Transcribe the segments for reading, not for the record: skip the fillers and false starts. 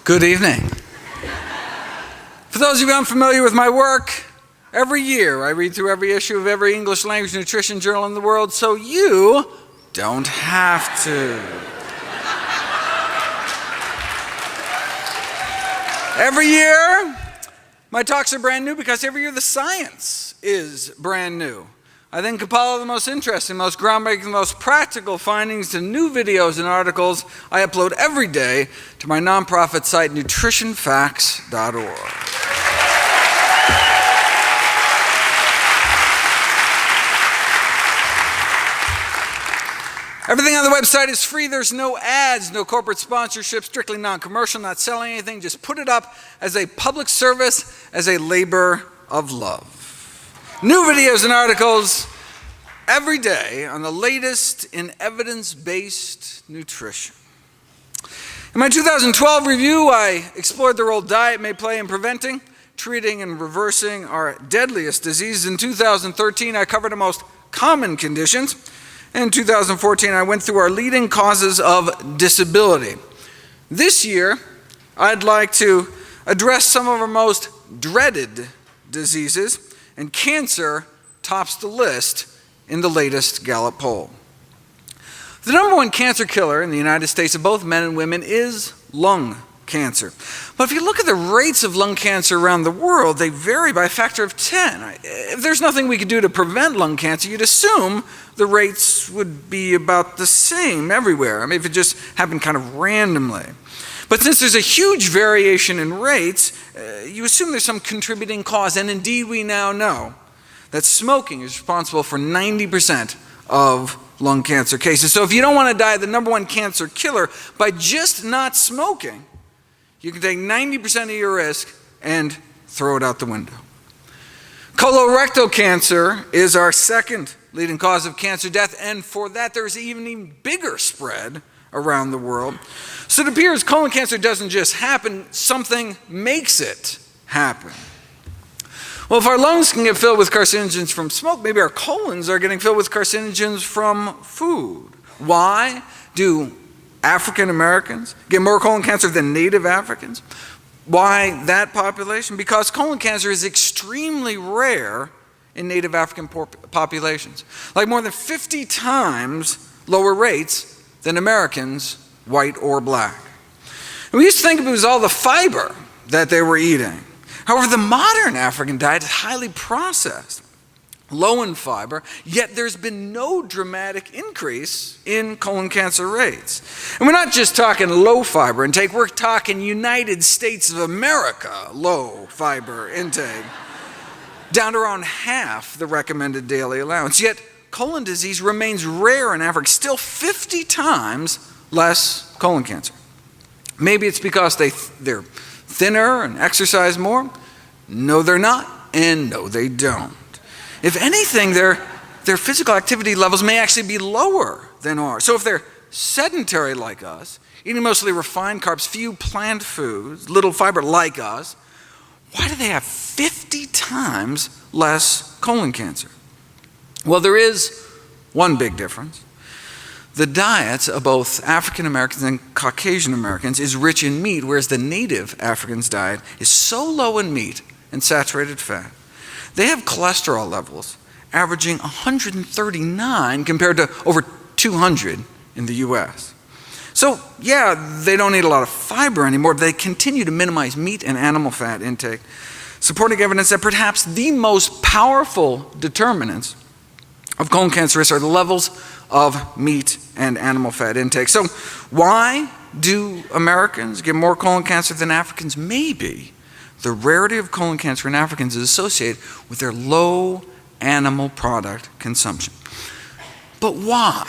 Good evening. For those of you unfamiliar with my work, every year I read through every issue of every English language nutrition journal in the world so you don't have to. Every year, my talks are brand new because every year the science is brand new. I then compile the most interesting, most groundbreaking, most practical findings to new videos and articles I upload every day to my nonprofit site, nutritionfacts.org. Everything on the website is free. There's no ads, no corporate sponsorship, strictly non-commercial, not selling anything. Just put it up as a public service, as a labor of love. New videos and articles every day on the latest in evidence-based nutrition. In my 2012 review, I explored the role diet may play in preventing, treating, and reversing our deadliest diseases. In 2013, I covered the most common conditions. In 2014, I went through our leading causes of disability. This year, I'd like to address some of our most dreaded diseases, and cancer tops the list in the latest Gallup poll. The number one cancer killer in the United States of both men and women is lung cancer. But if you look at the rates of lung cancer around the world, they vary by a factor of 10. If there's nothing we could do to prevent lung cancer, you'd assume the rates would be about the same everywhere. I mean, if it just happened kind of randomly. But since there's a huge variation in rates, you assume there's some contributing cause, and indeed we now know that smoking is responsible for 90% of lung cancer cases. So if you don't want to die of the number one cancer killer by just not smoking, you can take 90% of your risk and throw it out the window. Colorectal cancer is our second leading cause of cancer death, and for that there's an even bigger spread around the world. So it appears colon cancer doesn't just happen, something makes it happen. Well, if our lungs can get filled with carcinogens from smoke, maybe our colons are getting filled with carcinogens from food. Why do African Americans get more colon cancer than Native Africans? Why that population? Because colon cancer is extremely rare in Native African populations, like more than 50 times lower rates than Americans, white or black. And we used to think it was all the fiber that they were eating. However, the modern African diet is highly processed, low in fiber, yet there's been no dramatic increase in colon cancer rates. And we're not just talking low fiber intake, we're talking United States of America low fiber intake, down to around half the recommended daily allowance. Yet colon disease remains rare in Africa, still 50 times less colon cancer. Maybe it's because they're thinner and exercise more. No, they're not, and no, they don't. If anything, their physical activity levels may actually be lower than ours. So if they're sedentary like us, eating mostly refined carbs, few plant foods, little fiber like us, why do they have 50 times less colon cancer? Well, there is one big difference. The diets of both African Americans and Caucasian Americans is rich in meat, whereas the native Africans' diet is so low in meat and saturated fat. They have cholesterol levels averaging 139 compared to over 200 in the US. So yeah, they don't eat a lot of fiber anymore, but they continue to minimize meat and animal fat intake, supporting evidence that perhaps the most powerful determinants of colon cancer risk are the levels of meat and animal fat intake. So why do Americans get more colon cancer than Africans? Maybe the rarity of colon cancer in Africans is associated with their low animal product consumption. But why?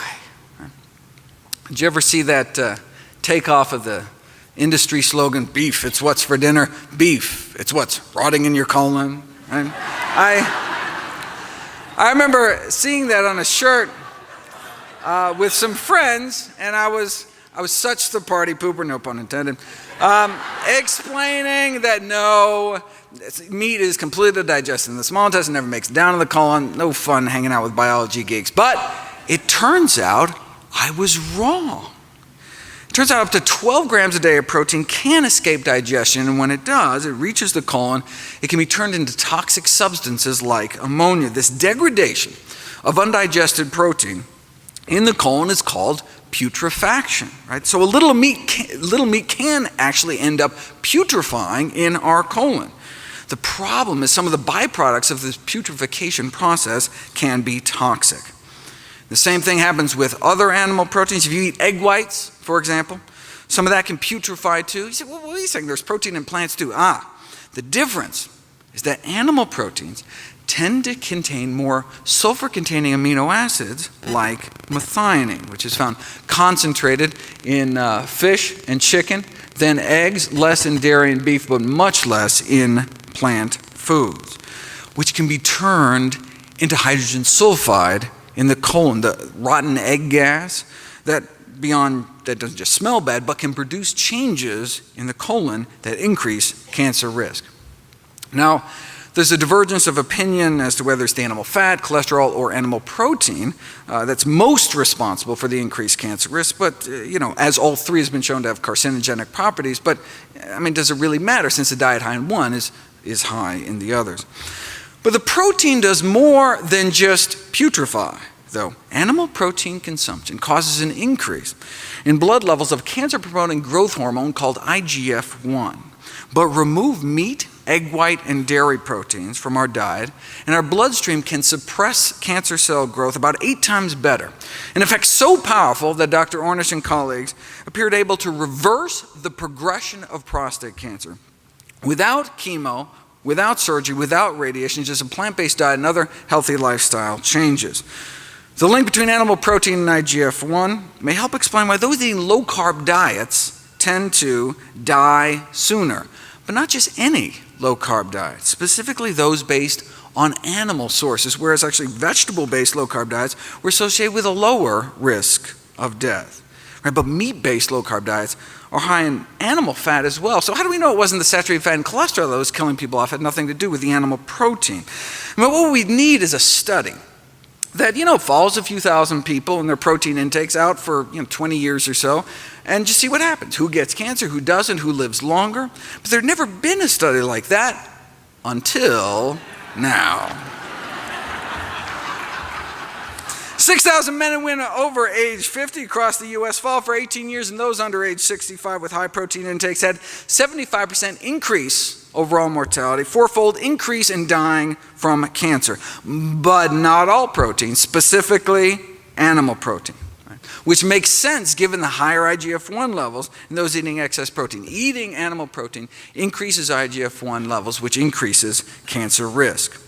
Did you ever see that takeoff of the industry slogan, beef, it's what's for dinner? Beef, it's what's rotting in your colon. And I remember seeing that on a shirt with some friends, and I was such the party pooper, no pun intended, explaining that no, meat is completely digested in the small intestine, never makes it down to the colon, no fun hanging out with biology geeks. But it turns out I was wrong. Turns out up to 12 grams a day of protein can escape digestion, and when it does, it reaches the colon, it can be turned into toxic substances like ammonia. This degradation of undigested protein in the colon is called putrefaction, right? So a little meat can actually end up putrefying in our colon. The problem is some of the byproducts of this putrefaction process can be toxic. The same thing happens with other animal proteins. If you eat egg whites, for example, some of that can putrefy too. You say, well, what are you saying? There's protein in plants too. The difference is that animal proteins tend to contain more sulfur-containing amino acids like methionine, which is found concentrated in fish and chicken, than eggs, less in dairy and beef, but much less in plant foods, which can be turned into hydrogen sulfide in the colon, the rotten egg gas that doesn't just smell bad, but can produce changes in the colon that increase cancer risk. Now, there's a divergence of opinion as to whether it's the animal fat, cholesterol, or animal protein that's most responsible for the increased cancer risk, but as all three has been shown to have carcinogenic properties, but does it really matter since the diet high in one is high in the others? But the protein does more than just putrefy, though. Animal protein consumption causes an increase in blood levels of cancer-promoting growth hormone called IGF-1. But remove meat, egg white, and dairy proteins from our diet, and our bloodstream can suppress cancer cell growth about 8 times better. An effect so powerful that Dr. Ornish and colleagues appeared able to reverse the progression of prostate cancer without chemo, without surgery, without radiation, just a plant-based diet and other healthy lifestyle changes. The link between animal protein and IGF-1 may help explain why those eating low-carb diets tend to die sooner. But not just any low-carb diet, specifically those based on animal sources, whereas actually vegetable-based low-carb diets were associated with a lower risk of death. Right? But meat-based low-carb diets are high in animal fat as well. So how do we know it wasn't the saturated fat and cholesterol that was killing people off? It had nothing to do with the animal protein. What we need is a study that follows a few thousand people and their protein intakes out for 20 years or so, and just see what happens. Who gets cancer, who doesn't, who lives longer. But there'd never been a study like that until now. 6,000 men and women over age 50 across the U.S. followed for 18 years, and those under age 65 with high protein intakes had 75% increase overall mortality, 4-fold increase in dying from cancer. But not all protein, specifically animal protein, right? Which makes sense given the higher IGF-1 levels in those eating excess protein. Eating animal protein increases IGF-1 levels, which increases cancer risk.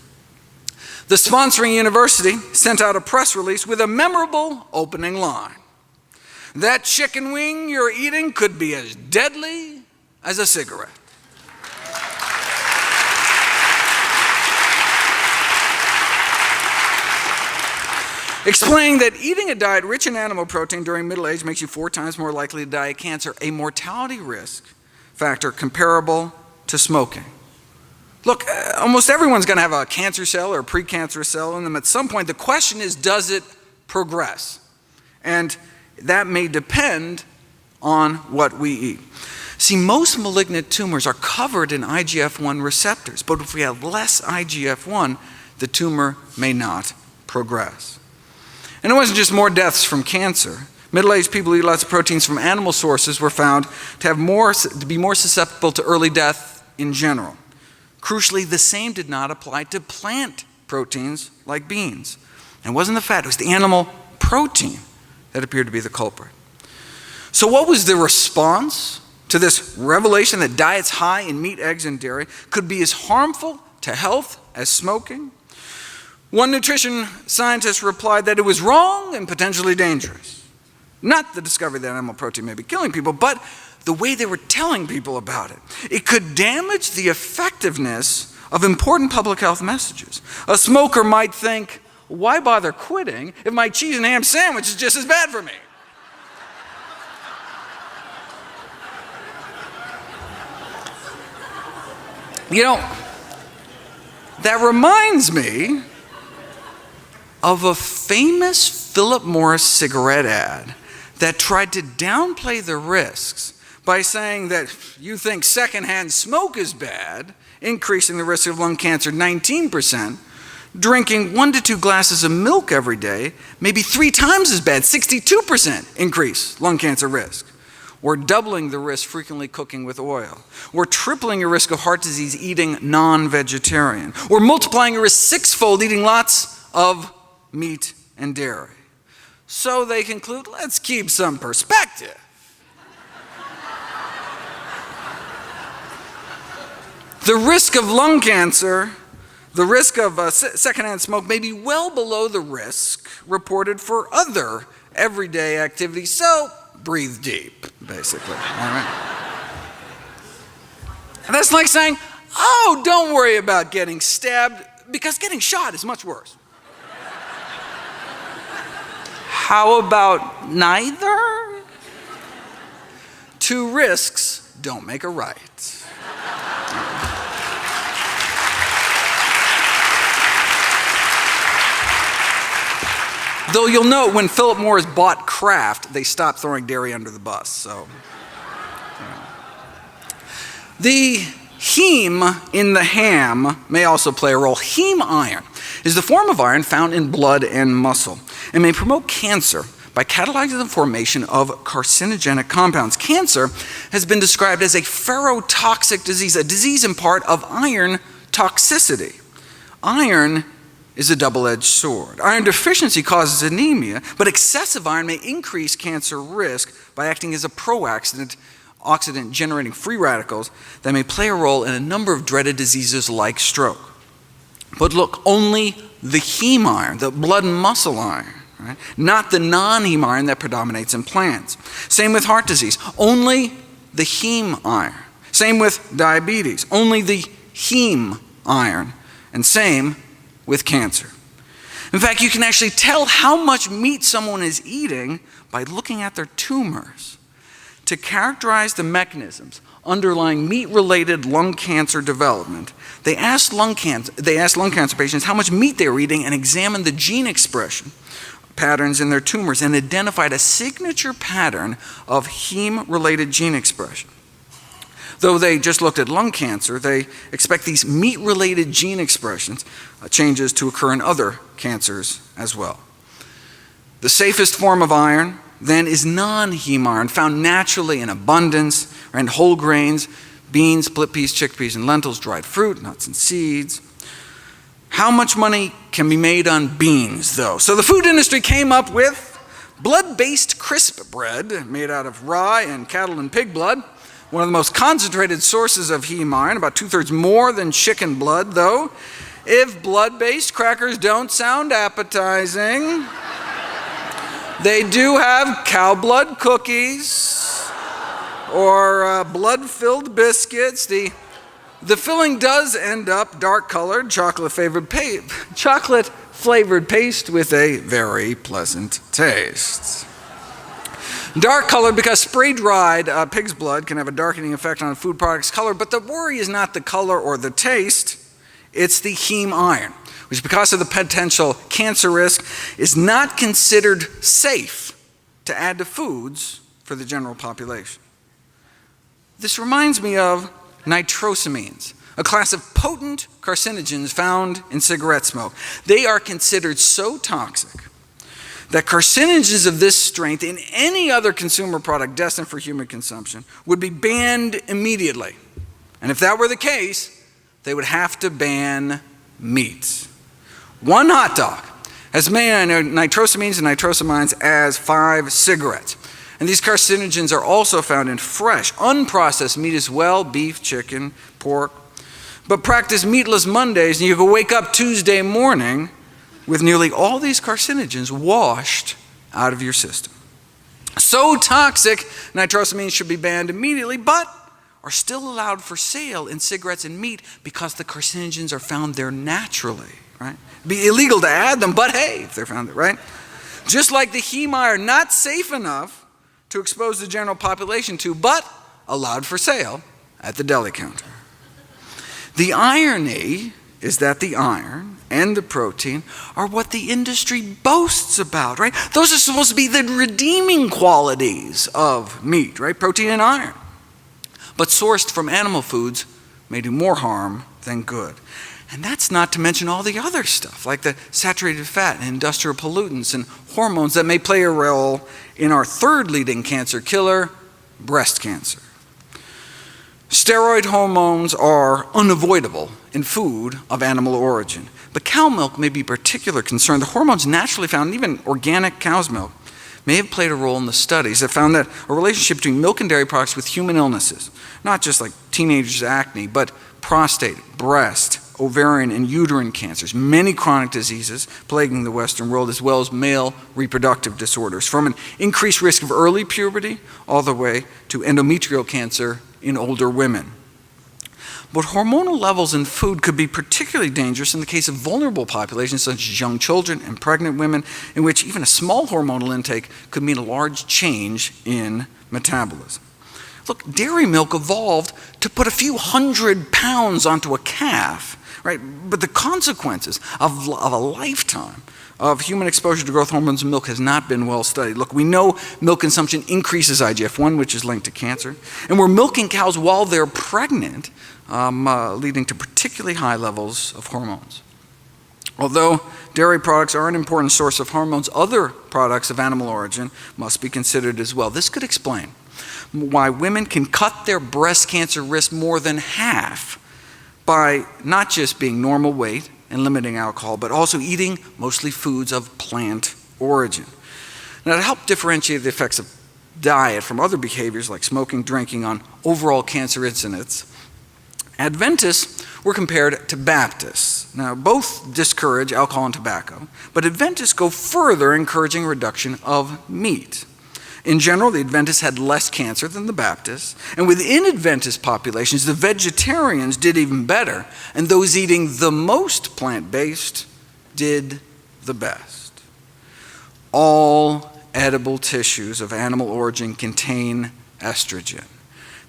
The sponsoring university sent out a press release with a memorable opening line. That chicken wing you're eating could be as deadly as a cigarette. Explaining that eating a diet rich in animal protein during middle age makes you 4 times more likely to die of cancer, a mortality risk factor comparable to smoking. Look, almost everyone's going to have a cancer cell or a precancerous cell in them at some point. The question is, does it progress? And that may depend on what we eat. See, most malignant tumors are covered in IGF-1 receptors, but if we have less IGF-1, the tumor may not progress. And it wasn't just more deaths from cancer. Middle-aged people who eat lots of proteins from animal sources were found to be more susceptible to early death in general. Crucially, the same did not apply to plant proteins like beans. And it wasn't the fat, it was the animal protein that appeared to be the culprit. So what was the response to this revelation that diets high in meat, eggs, and dairy could be as harmful to health as smoking? One nutrition scientist replied that it was wrong and potentially dangerous. Not the discovery that animal protein may be killing people, but the way they were telling people about it. It could damage the effectiveness of important public health messages. A smoker might think, why bother quitting if my cheese and ham sandwich is just as bad for me? That reminds me of a famous Philip Morris cigarette ad that tried to downplay the risks by saying that you think secondhand smoke is bad, increasing the risk of lung cancer 19%, drinking 1 to 2 glasses of milk every day may be 3 times as bad, 62% increase lung cancer risk, or doubling the risk frequently cooking with oil, or tripling your risk of heart disease eating non-vegetarian, or multiplying your risk 6-fold eating lots of meat and dairy. So they conclude, let's keep some perspective. The risk of lung cancer, the risk of secondhand smoke may be well below the risk reported for other everyday activities, so breathe deep, basically. All right? And that's like saying, oh, don't worry about getting stabbed, because getting shot is much worse. How about neither? 2 risks don't make a right. Though you'll note when Philip Morris bought Kraft, they stopped throwing dairy under the bus. So, the heme in the ham may also play a role. Heme iron is the form of iron found in blood and muscle and may promote cancer by catalyzing the formation of carcinogenic compounds. Cancer has been described as a ferrotoxic disease, a disease in part of iron toxicity. Iron is a double-edged sword. Iron deficiency causes anemia, but excessive iron may increase cancer risk by acting as a pro-oxidant, generating free radicals that may play a role in a number of dreaded diseases like stroke. But look, only the heme iron, the blood and muscle iron, right? Not the non-heme iron that predominates in plants. Same with heart disease, only the heme iron. Same with diabetes, only the heme iron. And same with cancer. In fact, you can actually tell how much meat someone is eating by looking at their tumors. To characterize the mechanisms underlying meat-related lung cancer development, they asked lung cancer patients how much meat they were eating and examined the gene expression patterns in their tumors and identified a signature pattern of heme-related gene expression. Though they just looked at lung cancer, they expect these meat-related gene expressions changes to occur in other cancers as well. The safest form of iron, then, is non-heme iron, found naturally in abundance in whole grains, beans, split peas, chickpeas, and lentils, dried fruit, nuts, and seeds. How much money can be made on beans, though? So the food industry came up with blood-based crisp bread made out of rye and cattle and pig blood. One of the most concentrated sources of heme iron, about 2/3 more than chicken blood, though. If blood-based crackers don't sound appetizing, they do have cow blood cookies or blood-filled biscuits. The filling does end up dark-colored, chocolate-flavored paste with a very pleasant taste. Dark colored because spray-dried pig's blood can have a darkening effect on a food product's color, but the worry is not the color or the taste, it's the heme iron, which because of the potential cancer risk is not considered safe to add to foods for the general population. This reminds me of nitrosamines, a class of potent carcinogens found in cigarette smoke. They are considered so toxic that carcinogens of this strength in any other consumer product destined for human consumption would be banned immediately. And if that were the case, they would have to ban meat. One hot dog has many nitrosamines and nitrosamines as 5 cigarettes. And these carcinogens are also found in fresh, unprocessed meat as well, beef, chicken, pork. But practice meatless Mondays and you can wake up Tuesday morning with nearly all these carcinogens washed out of your system. So toxic, nitrosamines should be banned immediately, but are still allowed for sale in cigarettes and meat because the carcinogens are found there naturally, right? It'd be illegal to add them, but hey, if they're found there, right? Just like the heme iron, not safe enough to expose the general population to, but allowed for sale at the deli counter. The irony is that the iron and the protein are what the industry boasts about, right? Those are supposed to be the redeeming qualities of meat, right? Protein and iron. But sourced from animal foods may do more harm than good. And that's not to mention all the other stuff, like the saturated fat and industrial pollutants and hormones that may play a role in our third leading cancer killer, breast cancer. Steroid hormones are unavoidable in food of animal origin, but cow milk may be a particular concern. The hormones naturally found in even organic cow's milk may have played a role in the studies that found that a relationship between milk and dairy products with human illnesses, not just like teenagers' acne, but prostate, breast, ovarian, and uterine cancers, many chronic diseases plaguing the Western world, as well as male reproductive disorders, from an increased risk of early puberty all the way to endometrial cancer in older women. But hormonal levels in food could be particularly dangerous in the case of vulnerable populations such as young children and pregnant women, in which even a small hormonal intake could mean a large change in metabolism. Look, dairy milk evolved to put a few 100 pounds onto a calf, right? But the consequences of a lifetime of human exposure to growth hormones in milk has not been well studied. Look, we know milk consumption increases IGF-1, which is linked to cancer, and we're milking cows while they're pregnant, leading to particularly high levels of hormones. Although dairy products are an important source of hormones, other products of animal origin must be considered as well. This could explain why women can cut their breast cancer risk more than half by not just being normal weight and limiting alcohol, but also eating mostly foods of plant origin. Now, to help differentiate the effects of diet from other behaviors like smoking, drinking on overall cancer incidence, Adventists were compared to Baptists. Now, both discourage alcohol and tobacco, but Adventists go further, encouraging reduction of meat. In general, the Adventists had less cancer than the Baptists, and within Adventist populations, the vegetarians did even better, and those eating the most plant-based did the best. All edible tissues of animal origin contain estrogen.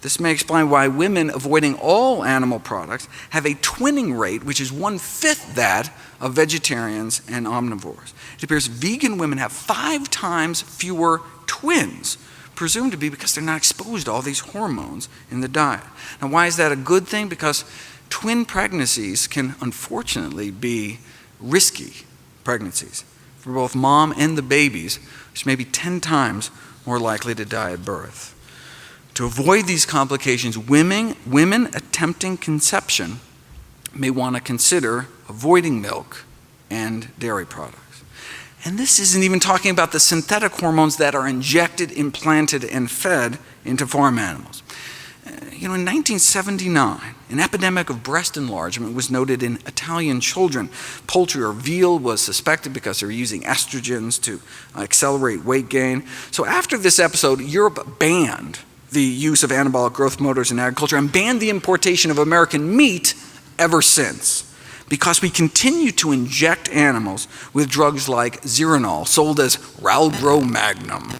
This may explain why women avoiding all animal products have a twinning rate which is 1/5 that of vegetarians and omnivores. It appears vegan women have 5 times fewer twins, presumed to be because they're not exposed to all these hormones in the diet. Now, why is that a good thing? Because twin pregnancies can unfortunately be risky pregnancies for both mom and the babies, which may be 10 times more likely to die at birth. To avoid these complications, women attempting conception may want to consider avoiding milk and dairy products. And this isn't even talking about the synthetic hormones that are injected, implanted, and fed into farm animals. In 1979, an epidemic of breast enlargement was noted in Italian children. Poultry or veal was suspected because they were using estrogens to accelerate weight gain. So after this episode, Europe banned the use of anabolic growth promoters in agriculture and banned the importation of American meat ever since, because we continue to inject animals with drugs like Zeranol, sold as Ralgro Magnum.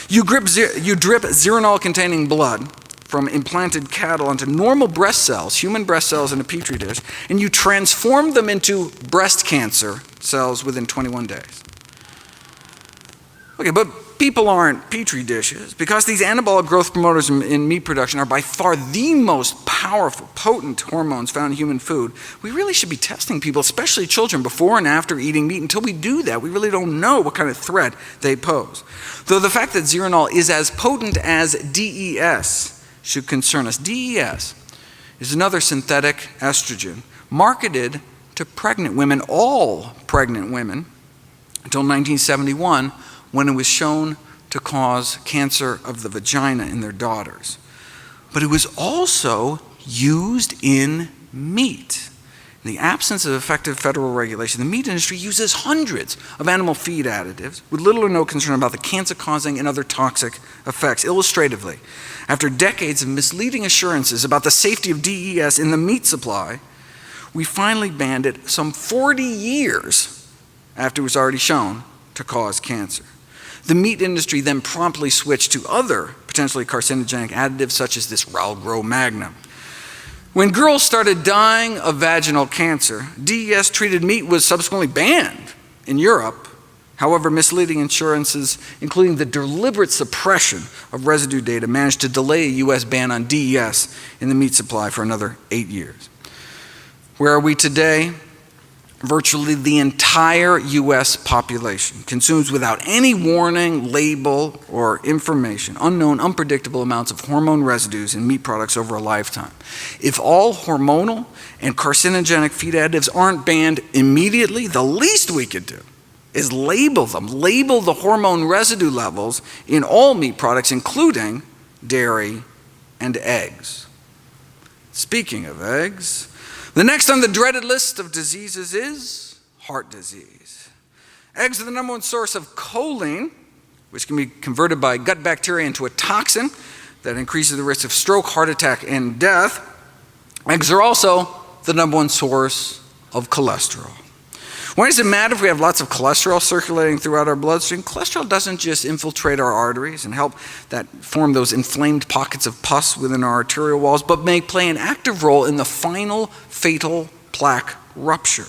You drip Zeranol-containing blood from implanted cattle onto normal breast cells, human breast cells in a petri dish, and you transform them into breast cancer cells within 21 days. Okay, but people aren't petri dishes, because these anabolic growth promoters in meat production are by far the most powerful, potent hormones found in human food. We really should be testing people, especially children, before and after eating meat. Until we do that, we really don't know what kind of threat they pose. Though the fact that Zeranol is as potent as DES should concern us. DES is another synthetic estrogen marketed to pregnant women, all pregnant women, until 1971, when it was shown to cause cancer of the vagina in their daughters. But it was also used in meat. In the absence of effective federal regulation, the meat industry uses hundreds of animal feed additives with little or no concern about the cancer-causing and other toxic effects. Illustratively, after decades of misleading assurances about the safety of DES in the meat supply, we finally banned it some 40 years after it was already shown to cause cancer. The meat industry then promptly switched to other potentially carcinogenic additives such as this Ralgro Magnum. When girls started dying of vaginal cancer, DES-treated meat was subsequently banned in Europe. However, misleading insurances, including the deliberate suppression of residue data, managed to delay a U.S. ban on DES in the meat supply for another 8 years. Where are we today? Virtually the entire U.S. population consumes without any warning, label, or information unknown, unpredictable amounts of hormone residues in meat products over a lifetime. If all hormonal and carcinogenic feed additives aren't banned immediately, the least we could do is label them. Label the hormone residue levels in all meat products, including dairy and eggs. Speaking of eggs, the next on the dreaded list of diseases is heart disease. Eggs are the number one source of choline, which can be converted by gut bacteria into a toxin that increases the risk of stroke, heart attack, and death. Eggs are also the number one source of cholesterol. Why does it matter if we have lots of cholesterol circulating throughout our bloodstream? Cholesterol doesn't just infiltrate our arteries and help that form those inflamed pockets of pus within our arterial walls, but may play an active role in the final fatal plaque rupture.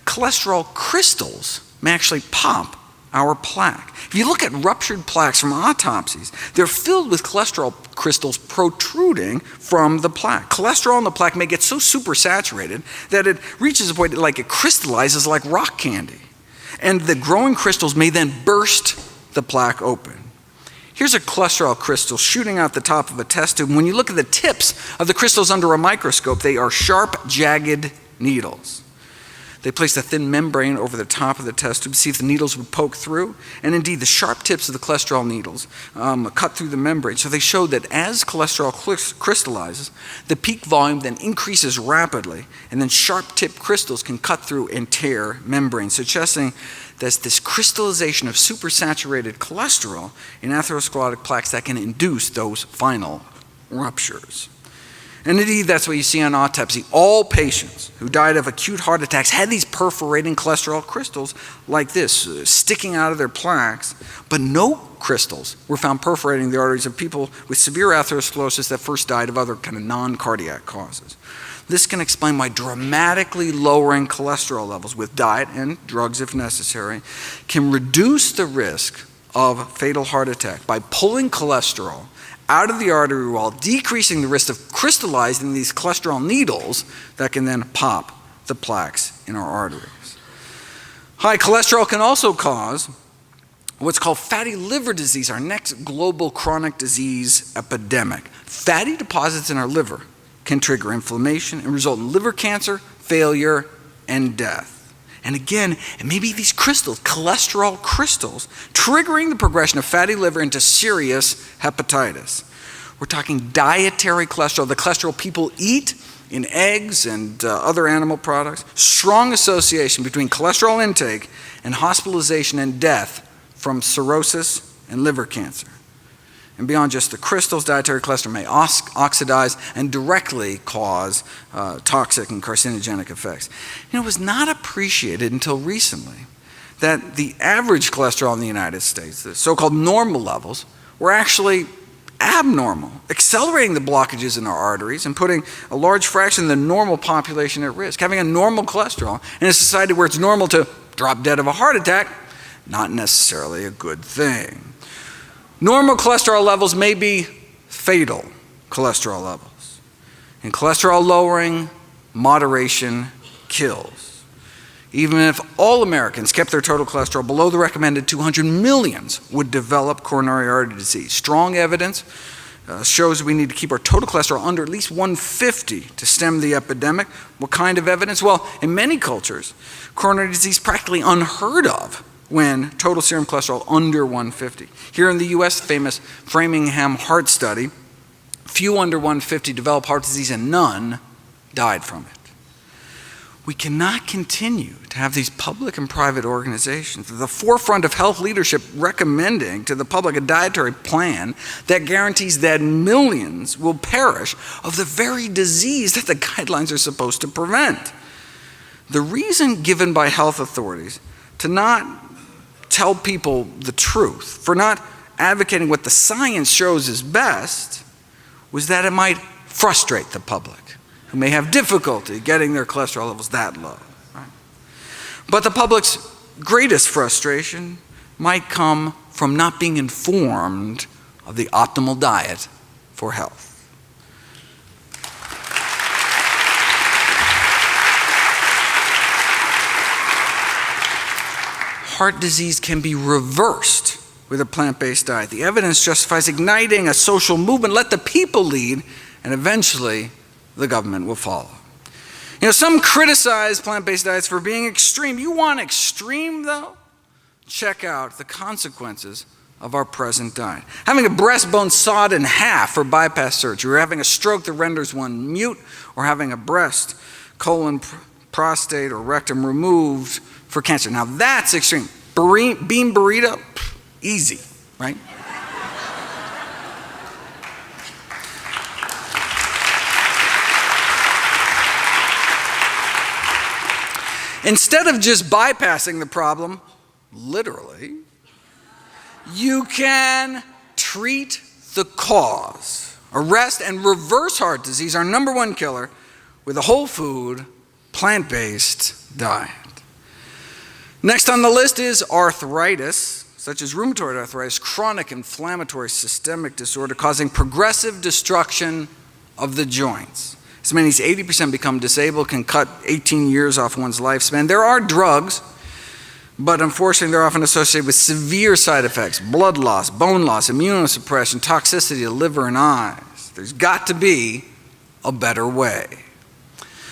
Cholesterol crystals may actually pop our plaque. If you look at ruptured plaques from autopsies, they're filled with cholesterol crystals protruding from the plaque. Cholesterol in the plaque may get so supersaturated that it reaches a point like it crystallizes like rock candy. And the growing crystals may then burst the plaque open. Here's a cholesterol crystal shooting out the top of a test tube. When you look at the tips of the crystals under a microscope, they are sharp, jagged needles. They placed a thin membrane over the top of the test tube to see if the needles would poke through. And indeed, the sharp tips of the cholesterol needles cut through the membrane. So they showed that as cholesterol crystallizes, the peak volume then increases rapidly, and then sharp-tipped crystals can cut through and tear membranes, suggesting there's this crystallization of supersaturated cholesterol in atherosclerotic plaques that can induce those final ruptures. And indeed, that's what you see on autopsy. All patients who died of acute heart attacks had these perforating cholesterol crystals like this, sticking out of their plaques, but no crystals were found perforating the arteries of people with severe atherosclerosis that first died of other kind of non-cardiac causes. This can explain why dramatically lowering cholesterol levels with diet and drugs if necessary can reduce the risk of fatal heart attack by pulling cholesterol out of the artery wall, decreasing the risk of crystallizing these cholesterol needles that can then pop the plaques in our arteries. High cholesterol can also cause what's called fatty liver disease, our next global chronic disease epidemic. Fatty deposits in our liver can trigger inflammation and result in liver cancer, failure, and death. And again, it may be these crystals, cholesterol crystals, triggering the progression of fatty liver into serious hepatitis. We're talking dietary cholesterol, the cholesterol people eat in eggs and other animal products. Strong association between cholesterol intake and hospitalization and death from cirrhosis and liver cancer. And beyond just the crystals, dietary cholesterol may oxidize and directly cause toxic and carcinogenic effects. It was not appreciated until recently that the average cholesterol in the United States, the so-called normal levels, were actually abnormal, accelerating the blockages in our arteries and putting a large fraction of the normal population at risk. Having a normal cholesterol in a society where it's normal to drop dead of a heart attack, not necessarily a good thing. Normal cholesterol levels may be fatal cholesterol levels. In cholesterol lowering, moderation kills. Even if all Americans kept their total cholesterol below the recommended 200, millions would develop coronary artery disease. Strong evidence shows we need to keep our total cholesterol under at least 150 to stem the epidemic. What kind of evidence? Well, in many cultures, coronary disease is practically unheard of when total serum cholesterol under 150. Here in the US, famous Framingham heart study, few under 150 developed heart disease and none died from it. We cannot continue to have these public and private organizations at the forefront of health leadership recommending to the public a dietary plan that guarantees that millions will perish of the very disease that the guidelines are supposed to prevent. The reason given by health authorities to not tell people the truth, for not advocating what the science shows is best, was that it might frustrate the public. who may have difficulty getting their cholesterol levels that low. Right? But the public's greatest frustration might come from not being informed of the optimal diet for health. Heart disease can be reversed with a plant-based diet. The evidence justifies igniting a social movement. Let the people lead, and eventually the government will follow. You know, some criticize plant-based diets for being extreme. You want extreme, though? Check out the consequences of our present diet. Having a breastbone sawed in half for bypass surgery, or having a stroke that renders one mute, or having a breast, colon, prostate, or rectum removed for cancer. Now that's extreme. Bean burrito, easy, right? Instead of just bypassing the problem, literally, you can treat the cause. Arrest and reverse heart disease, our number one killer, with a whole food, plant-based diet. Next on the list is arthritis, such as rheumatoid arthritis, chronic inflammatory systemic disorder causing progressive destruction of the joints. As many as 80% become disabled, can cut 18 years off one's lifespan. There are drugs, but unfortunately they're often associated with severe side effects: blood loss, bone loss, immunosuppression, toxicity to liver and eyes. There's got to be a better way.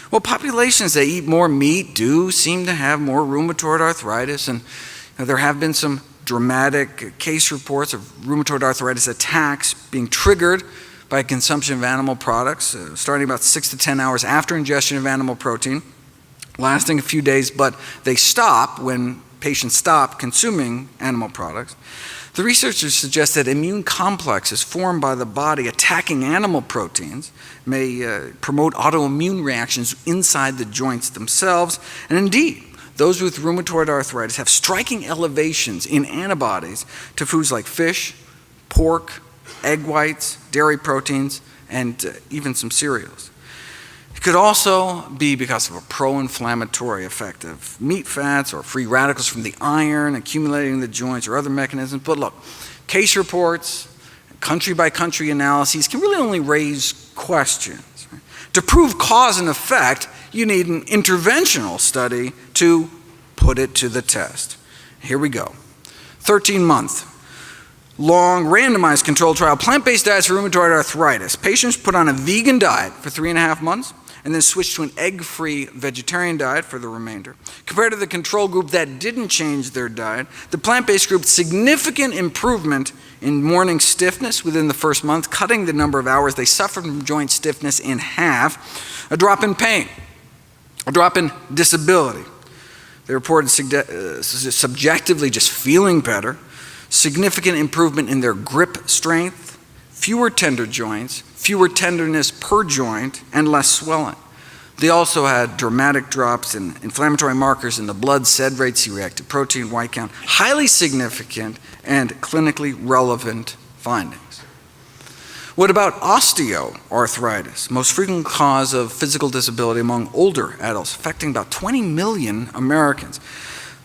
Well, populations that eat more meat do seem to have more rheumatoid arthritis, and there have been some dramatic case reports of rheumatoid arthritis attacks being triggered by consumption of animal products, starting about 6 to 10 hours after ingestion of animal protein, lasting a few days, but they stop when patients stop consuming animal products. The researchers suggest that immune complexes formed by the body attacking animal proteins may promote autoimmune reactions inside the joints themselves. And indeed, those with rheumatoid arthritis have striking elevations in antibodies to foods like fish, pork, egg whites, dairy proteins, and even some cereals. It could also be because of a pro-inflammatory effect of meat fats or free radicals from the iron accumulating in the joints or other mechanisms. But look, case reports, country-by-country analyses can really only raise questions. Right? To prove cause and effect, you need an interventional study to put it to the test. Here we go. 13-month long randomized controlled trial, plant-based diets for rheumatoid arthritis. Patients put on a vegan diet for 3.5 months and then switched to an egg-free vegetarian diet for the remainder. Compared to the control group that didn't change their diet, the plant-based group significant improvement in morning stiffness within the first month, cutting the number of hours they suffered from joint stiffness in half, a drop in pain, a drop in disability. They reported subjectively just feeling better, significant improvement in their grip strength, fewer tender joints, fewer tenderness per joint, and less swelling. They also had dramatic drops in inflammatory markers in the blood, SED rate, C-reactive protein, white count, highly significant and clinically relevant findings. What about osteoarthritis, most frequent cause of physical disability among older adults, affecting about 20 million Americans,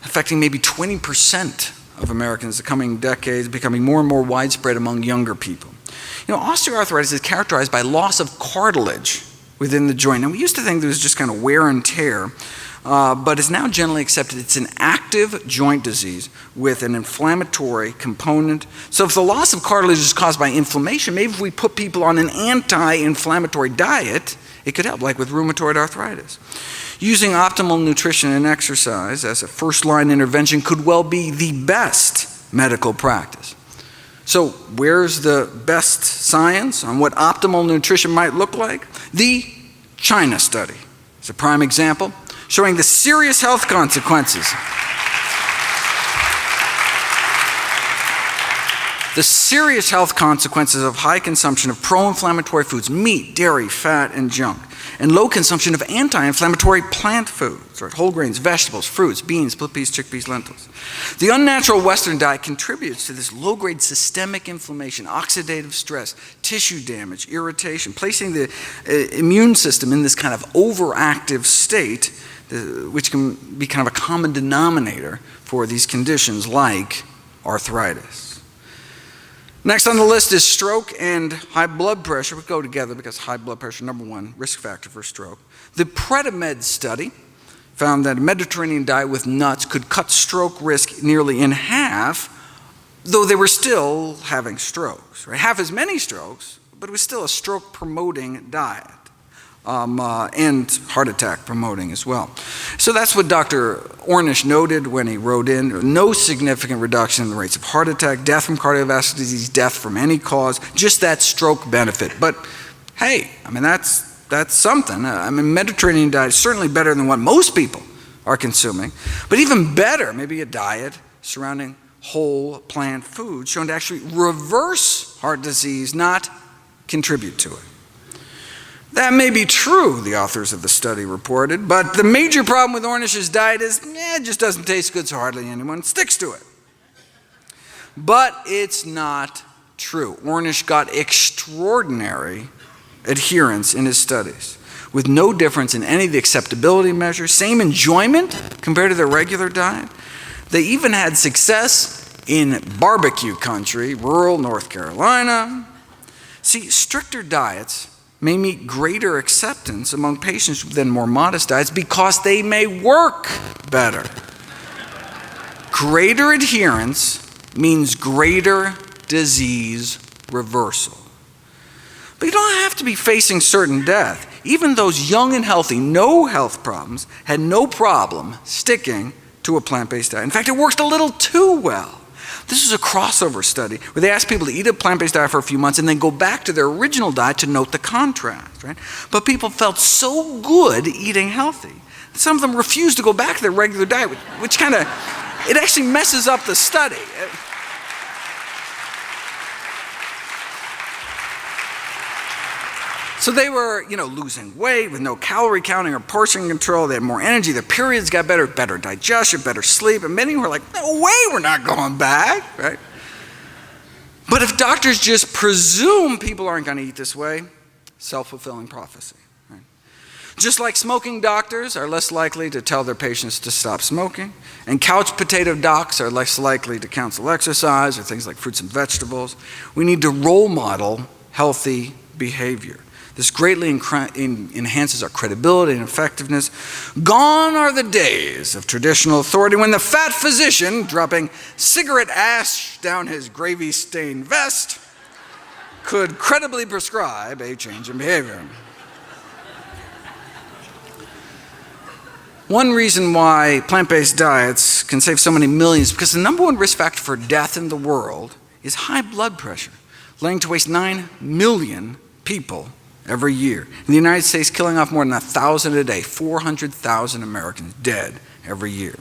affecting maybe 20% of Americans in the coming decades, becoming more and more widespread among younger people. You know, osteoarthritis is characterized by loss of cartilage within the joint. And we used to think that it was just kind of wear and tear, but it's now generally accepted it's an active joint disease with an inflammatory component. So if the loss of cartilage is caused by inflammation, maybe if we put people on an anti-inflammatory diet, it could help, like with rheumatoid arthritis. Using optimal nutrition and exercise as a first-line intervention could well be the best medical practice. So where's the best science on what optimal nutrition might look like? The China study is a prime example, showing the serious health consequences. The serious health consequences of high consumption of pro-inflammatory foods, meat, dairy, fat, and junk. and low consumption of anti-inflammatory plant foods, right? Whole grains, vegetables, fruits, beans, split peas, chickpeas, lentils. The unnatural Western diet contributes to this low-grade systemic inflammation, oxidative stress, tissue damage, irritation, placing the immune system in this kind of overactive state, which can be kind of a common denominator for these conditions like arthritis. Next on the list is stroke and high blood pressure. We go together because high blood pressure, number one risk factor for stroke. The PREDIMED study found that a Mediterranean diet with nuts could cut stroke risk nearly in half, though they were still having strokes, right? Half as many strokes, but it was still a stroke-promoting diet. And heart attack promoting as well. So that's what Dr. Ornish noted when he wrote in, no significant reduction in the rates of heart attack, death from cardiovascular disease, death from any cause, just that stroke benefit. But hey, I mean, that's something. I mean, Mediterranean diet is certainly better than what most people are consuming, but even better, maybe a diet surrounding whole plant food shown to actually reverse heart disease, not contribute to it. That may be true, the authors of the study reported, but the major problem with Ornish's diet is, it just doesn't taste good, so hardly anyone sticks to it. But it's not true. Ornish got extraordinary adherence in his studies, with no difference in any of the acceptability measures, same enjoyment compared to their regular diet. They even had success in barbecue country, rural North Carolina. See, stricter diets may meet greater acceptance among patients than more modest diets because they may work better. Greater adherence means greater disease reversal. But you don't have to be facing certain death. Even those young and healthy, no health problems, had no problem sticking to a plant-based diet. In fact, it worked a little too well. This is a crossover study where they asked people to eat a plant-based diet for a few months and then go back to their original diet to note the contrast, right? But people felt so good eating healthy. Some of them refused to go back to their regular diet, which kind of, it actually messes up the study. So they were, losing weight with no calorie counting or portion control. They had more energy. Their periods got better, better digestion, better sleep. And many were like, no way, we're not going back, right? But if doctors just presume people aren't going to eat this way, self-fulfilling prophecy, right? Just like smoking doctors are less likely to tell their patients to stop smoking, and couch potato docs are less likely to counsel exercise or things like fruits and vegetables, we need to role model healthy behavior. This greatly enhances our credibility and effectiveness. Gone are the days of traditional authority when the fat physician, dropping cigarette ash down his gravy-stained vest, could credibly prescribe a change in behavior. One reason why plant-based diets can save so many millions is because the number one risk factor for death in the world is high blood pressure, laying to waste 9 million people every year. In the United States, killing off more than 1,000 a day, 400,000 Americans dead every year.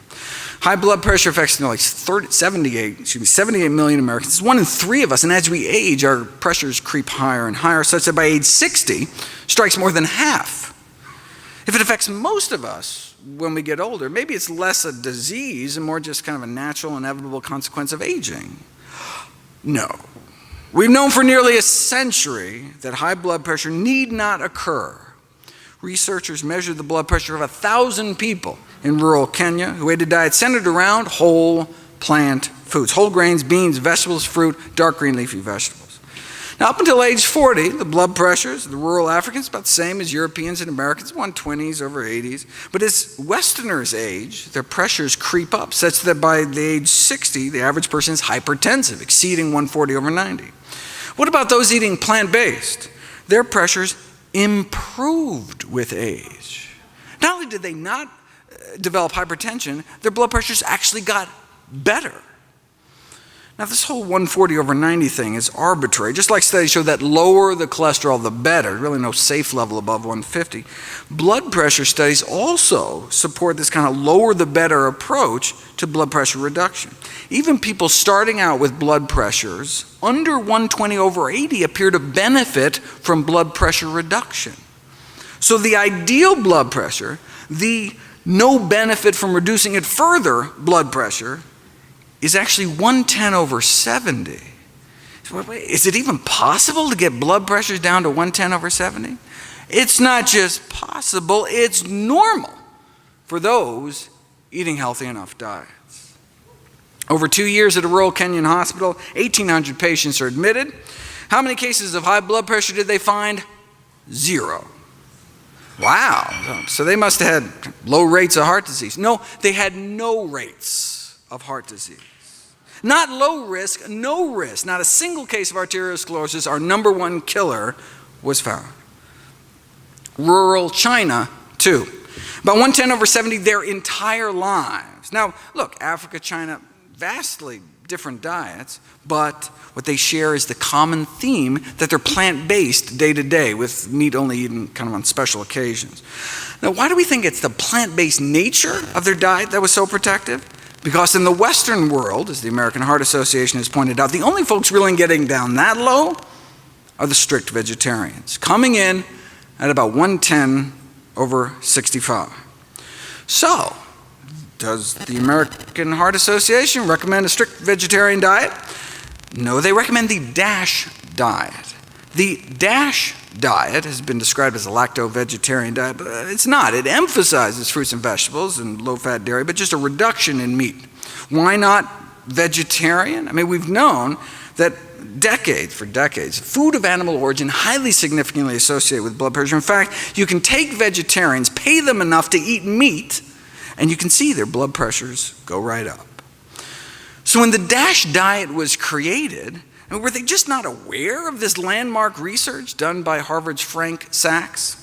High blood pressure affects like 78 million Americans. It's 1 in 3 of us, and as we age, our pressures creep higher and higher, such that by age 60, strikes more than half. If it affects most of us when we get older, maybe it's less a disease and more just kind of a natural, inevitable consequence of aging. No. We've known for nearly a century that high blood pressure need not occur. Researchers measured the blood pressure of 1,000 people in rural Kenya who ate a diet centered around whole plant foods, whole grains, beans, vegetables, fruit, dark green leafy vegetables. Now, up until age 40, the blood pressures of the rural Africans about the same as Europeans and Americans, 120s over 80s. But as Westerners age, their pressures creep up, such that by the age 60, the average person is hypertensive, exceeding 140 over 90. What about those eating plant-based? Their pressures improved with age. Not only did they not develop hypertension, their blood pressures actually got better. Now, this whole 140 over 90 thing is arbitrary. Just like studies show that lower the cholesterol, the better. Really no safe level above 150. Blood pressure studies also support this kind of lower the better approach to blood pressure reduction. Even people starting out with blood pressures under 120 over 80 appear to benefit from blood pressure reduction. So the ideal blood pressure, the no benefit from reducing it further blood pressure, is actually 110/70. Is it even possible to get blood pressures down to 110/70? It's not just possible, it's normal for those eating healthy enough diets. Over 2 years at a rural Kenyan hospital, 1,800 patients are admitted. How many cases of high blood pressure did they find? 0. Wow, so they must have had low rates of heart disease. No, they had no rates of heart disease. Not low risk, no risk. Not a single case of arteriosclerosis, our number one killer, was found. Rural China, too. About 110/70 their entire lives. Now, look, Africa, China, vastly different diets, but what they share is the common theme that they're plant-based day to day, with meat only eaten kind of on special occasions. Now, why do we think it's the plant-based nature of their diet that was so protective? Because in the Western world, as the American Heart Association has pointed out, the only folks really getting down that low are the strict vegetarians, coming in at about 110/65. So, does the American Heart Association recommend a strict vegetarian diet? No, they recommend the DASH diet. The DASH diet has been described as a lacto-vegetarian diet, but it's not. It emphasizes fruits and vegetables and low-fat dairy, but just a reduction in meat. Why not vegetarian? I mean, we've known that for decades, food of animal origin highly significantly associated with blood pressure. In fact, you can take vegetarians, pay them enough to eat meat, and you can see their blood pressures go right up. So when the DASH diet was created, were they just not aware of this landmark research done by Harvard's Frank Sachs?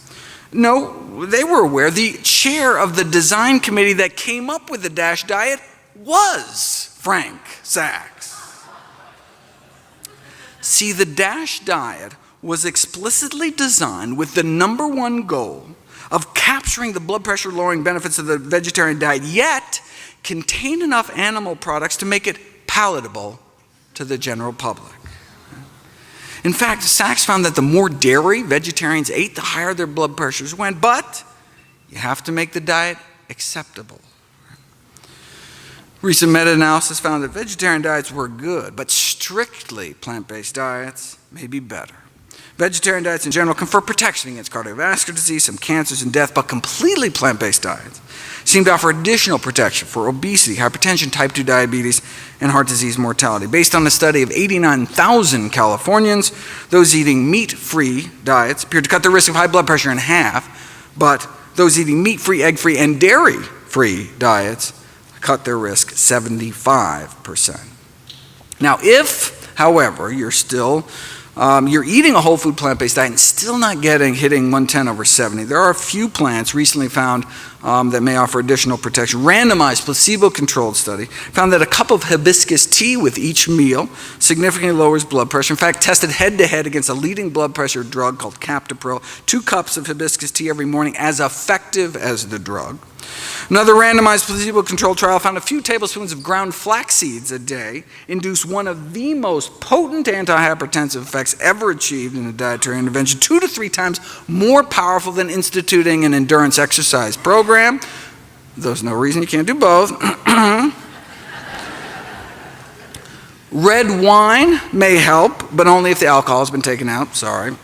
No, they were aware. The chair of the design committee that came up with the DASH diet was Frank Sachs. See, the DASH diet was explicitly designed with the number one goal of capturing the blood pressure lowering benefits of the vegetarian diet, yet contain enough animal products to make it palatable to the general public. In fact, Sachs found that the more dairy vegetarians ate, the higher their blood pressures went, but you have to make the diet acceptable. Recent meta-analysis found that vegetarian diets were good, but strictly plant-based diets may be better. Vegetarian diets in general confer protection against cardiovascular disease, some cancers and death, but completely plant-based diets seem to offer additional protection for obesity, hypertension, type 2 diabetes, and heart disease mortality. Based on a study of 89,000 Californians, those eating meat-free diets appeared to cut the risk of high blood pressure in half, but those eating meat-free, egg-free, and dairy-free diets cut their risk 75%. Now, if, however, you're eating a whole food plant-based diet and still not hitting 110/70, there are a few plants recently found that may offer additional protection. Randomized placebo-controlled study found that a cup of hibiscus tea with each meal significantly lowers blood pressure. In fact, tested head-to-head against a leading blood pressure drug called Captopril, 2 cups of hibiscus tea every morning, as effective as the drug. Another randomized placebo-controlled trial found a few tablespoons of ground flax seeds a day induced one of the most potent antihypertensive effects ever achieved in a dietary intervention, 2 to 3 times more powerful than instituting an endurance exercise program. There's no reason you can't do both. Red wine may help, but only if the alcohol has been taken out. Sorry.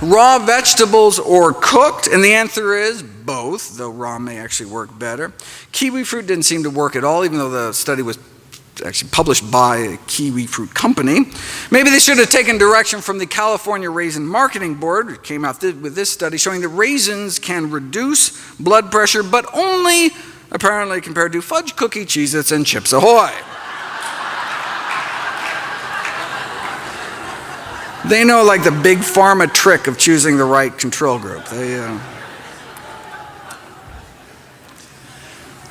Raw vegetables or cooked, and the answer is both, though raw may actually work better. Kiwi fruit didn't seem to work at all, even though the study was actually published by a kiwi fruit company. Maybe they should have taken direction from the California Raisin Marketing Board, which came out with this study showing that raisins can reduce blood pressure, but only apparently compared to fudge cookie, Cheez-Its, and Chips Ahoy. They know like the big pharma trick of choosing the right control group.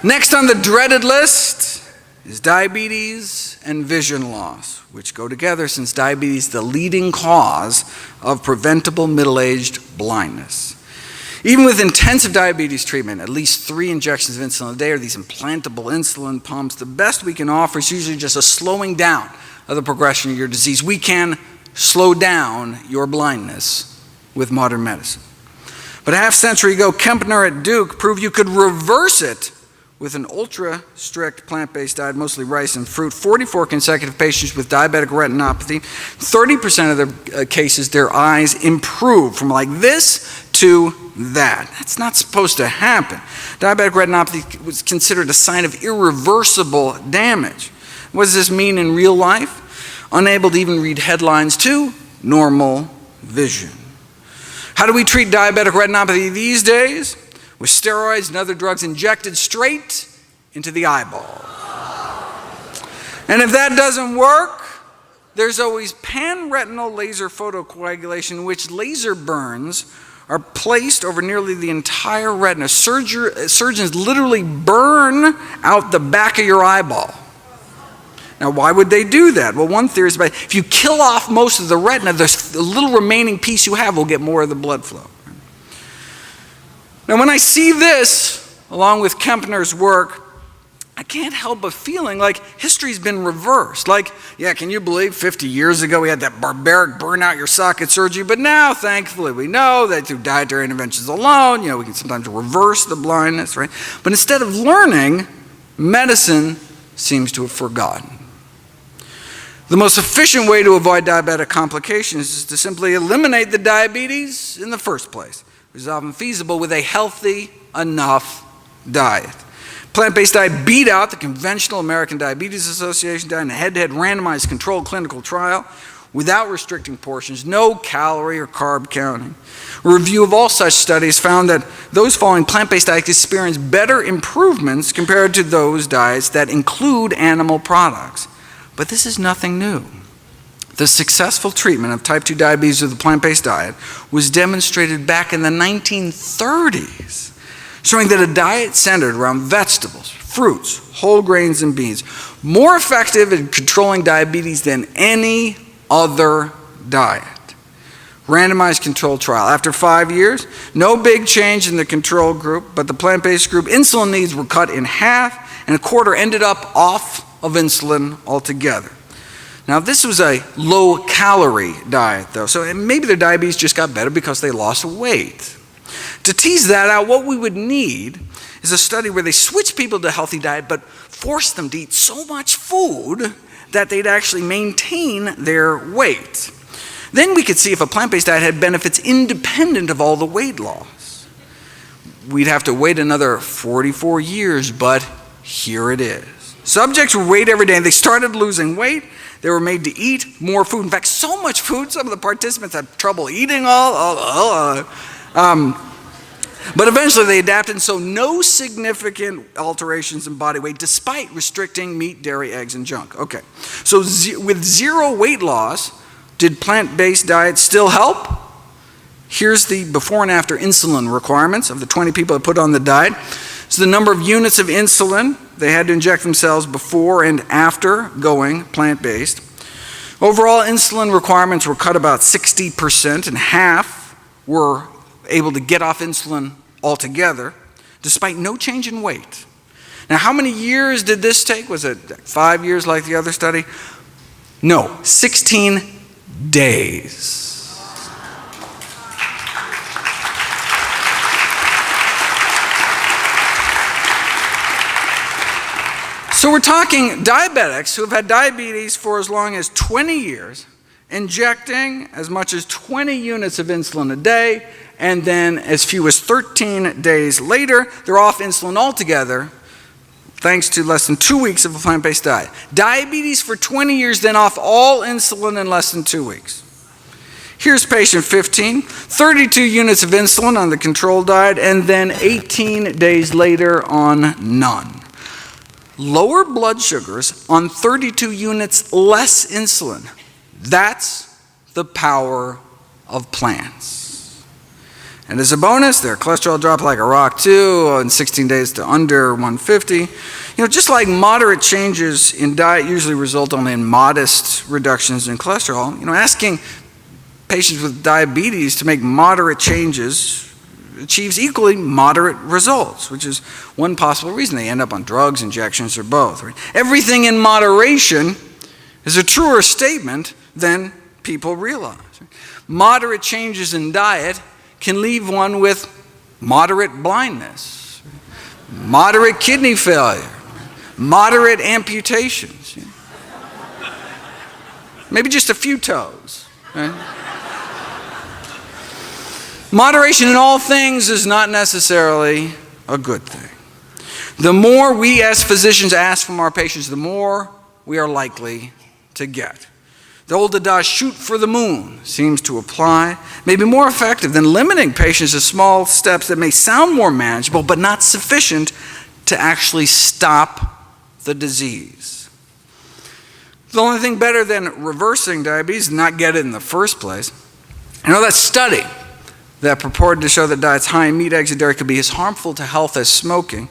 Next on the dreaded list is diabetes and vision loss, which go together since diabetes is the leading cause of preventable middle-aged blindness. Even with intensive diabetes treatment, at least 3 injections of insulin a day or these implantable insulin pumps, the best we can offer is usually just a slowing down of the progression of your disease. We can slow down your blindness with modern medicine. But a half century ago, Kempner at Duke proved you could reverse it with an ultra-strict plant-based diet, mostly rice and fruit. 44 consecutive patients with diabetic retinopathy, 30% of their cases, their eyes improved from like this to that. That's not supposed to happen. Diabetic retinopathy was considered a sign of irreversible damage. What does this mean in real life? Unable to even read headlines to normal vision. How do we treat diabetic retinopathy these days? With steroids and other drugs injected straight into the eyeball. And if that doesn't work, there's always pan-retinal laser photocoagulation, in which laser burns are placed over nearly the entire retina. Surgeons literally burn out the back of your eyeball. Now, why would they do that? Well, one theory is about if you kill off most of the retina, the little remaining piece you have will get more of the blood flow. Now, when I see this, along with Kempner's work, I can't help but feeling like history's been reversed. Like, yeah, can you believe 50 years ago we had that barbaric burn out your socket surgery, but now, thankfully, we know that through dietary interventions alone, we can sometimes reverse the blindness, right? But instead of learning, medicine seems to have forgotten. The most efficient way to avoid diabetic complications is to simply eliminate the diabetes in the first place, which is often feasible with a healthy enough diet. Plant-based diet beat out the conventional American Diabetes Association diet in a head-to-head randomized controlled clinical trial without restricting portions, no calorie or carb counting. A review of all such studies found that those following plant-based diets experience better improvements compared to those diets that include animal products. But this is nothing new. The successful treatment of type 2 diabetes with a plant-based diet was demonstrated back in the 1930s, showing that a diet centered around vegetables, fruits, whole grains, and beans, more effective in controlling diabetes than any other diet. Randomized controlled trial. After 5 years, no big change in the control group, but the plant-based group, insulin needs were cut in half, and a quarter ended up off of insulin altogether. Now, this was a low-calorie diet, though, so maybe their diabetes just got better because they lost weight. To tease that out, what we would need is a study where they switch people to a healthy diet but force them to eat so much food that they'd actually maintain their weight. Then we could see if a plant-based diet had benefits independent of all the weight loss. We'd have to wait another 44 years, but here it is. Subjects were weighed every day and they started losing weight. They were made to eat more food. In fact, so much food, some of the participants had trouble eating but eventually they adapted, and so no significant alterations in body weight despite restricting meat, dairy, eggs, and junk. Okay, so with zero weight loss, did plant-based diets still help? Here's the before and after insulin requirements of the 20 people that put on the diet. So the number of units of insulin they had to inject themselves before and after going plant-based. Overall insulin requirements were cut about 60%, and half were able to get off insulin altogether, despite no change in weight. Now, how many years did this take? Was it 5 years like the other study? No, 16 days. So we're talking diabetics who have had diabetes for as long as 20 years, injecting as much as 20 units of insulin a day, and then as few as 13 days later, they're off insulin altogether, thanks to less than 2 weeks of a plant-based diet. Diabetes for 20 years, then off all insulin in less than 2 weeks. Here's patient 15, 32 units of insulin on the control diet, and then 18 days later on none. Lower blood sugars on 32 units less insulin. That's the power of plants. And as a bonus, their cholesterol dropped like a rock too in 16 days to under 150. Just like moderate changes in diet usually result only in modest reductions in cholesterol, asking patients with diabetes to make moderate changes achieves equally moderate results, which is one possible reason they end up on drugs, injections, or both. Right? Everything in moderation is a truer statement than people realize. Moderate changes in diet can leave one with moderate blindness, moderate kidney failure, moderate amputations, maybe just a few toes. Right? Moderation in all things is not necessarily a good thing. The more we as physicians ask from our patients, the more we are likely to get. The old adage, shoot for the moon, seems to apply, may be more effective than limiting patients to small steps that may sound more manageable but not sufficient to actually stop the disease. The only thing better than reversing diabetes is not get it in the first place. You know, that study that purported to show that diets high in meat, eggs, and dairy could be as harmful to health as smoking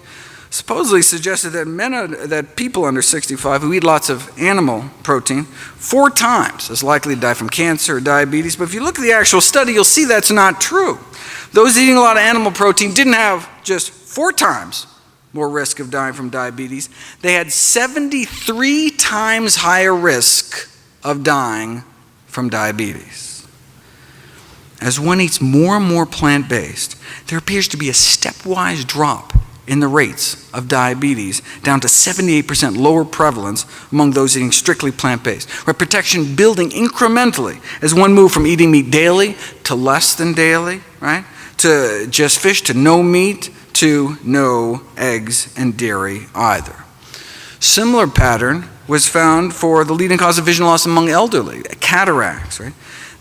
supposedly suggested that people under 65 who eat lots of animal protein 4 times as likely to die from cancer or diabetes. But if you look at the actual study, you'll see that's not true. Those eating a lot of animal protein didn't have just 4 times more risk of dying from diabetes. They had 73 times higher risk of dying from diabetes. As one eats more and more plant-based, there appears to be a stepwise drop in the rates of diabetes, down to 78% lower prevalence among those eating strictly plant-based, where protection building incrementally as one moved from eating meat daily to less than daily, right? To just fish, to no meat, to no eggs and dairy either. Similar pattern was found for the leading cause of vision loss among elderly, cataracts, right?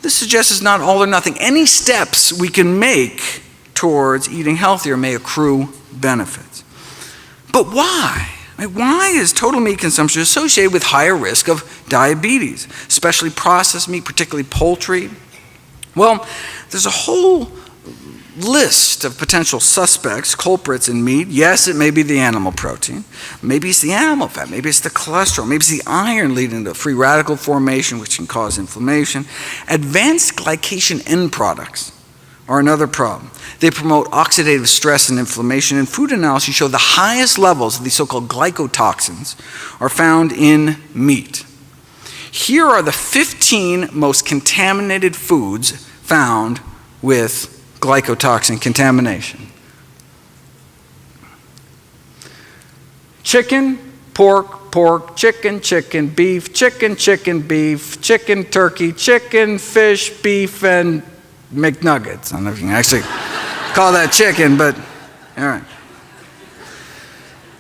This suggests it's not all or nothing. Any steps we can make towards eating healthier may accrue benefits. But why? Why is total meat consumption associated with higher risk of diabetes, especially processed meat, particularly poultry? Well, there's a whole list of potential suspects, culprits in meat. Yes, it may be the animal protein. Maybe it's the animal fat. Maybe it's the cholesterol. Maybe it's the iron leading to free radical formation, which can cause inflammation. Advanced glycation end products are another problem. They promote oxidative stress and inflammation, and food analyses show the highest levels of these so-called glycotoxins are found in meat. Here are the 15 most contaminated foods found with glycotoxin contamination. Chicken, pork, chicken, beef, beef, chicken, turkey, chicken, fish, beef, and McNuggets. I don't know if you can actually call that chicken, but all right.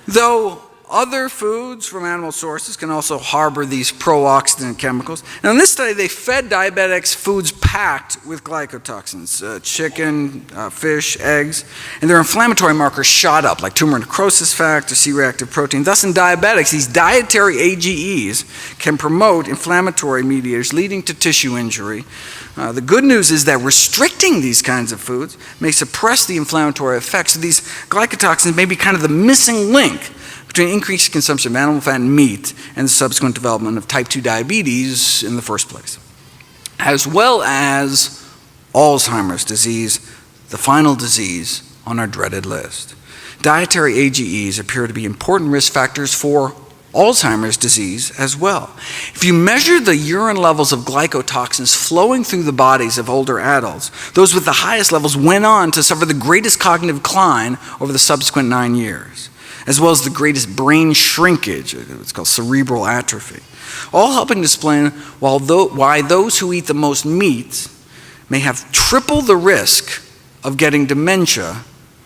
Though other foods from animal sources can also harbor these pro-oxidant chemicals. Now in this study, they fed diabetics foods packed with glycotoxins, chicken, fish, eggs, and their inflammatory markers shot up, like tumor necrosis factor, C-reactive protein. Thus in diabetics, these dietary AGEs can promote inflammatory mediators leading to tissue injury. The good news is that restricting these kinds of foods may suppress the inflammatory effects of these glycotoxins, may be kind of the missing link between increased consumption of animal fat and meat and the subsequent development of type 2 diabetes in the first place, as well as Alzheimer's disease, the final disease on our dreaded list. Dietary AGEs appear to be important risk factors for Alzheimer's disease as well. If you measure the urine levels of glycotoxins flowing through the bodies of older adults, those with the highest levels went on to suffer the greatest cognitive decline over the subsequent 9 years, as well as the greatest brain shrinkage, it's called cerebral atrophy, all helping to explain why those who eat the most meat may have triple the risk of getting dementia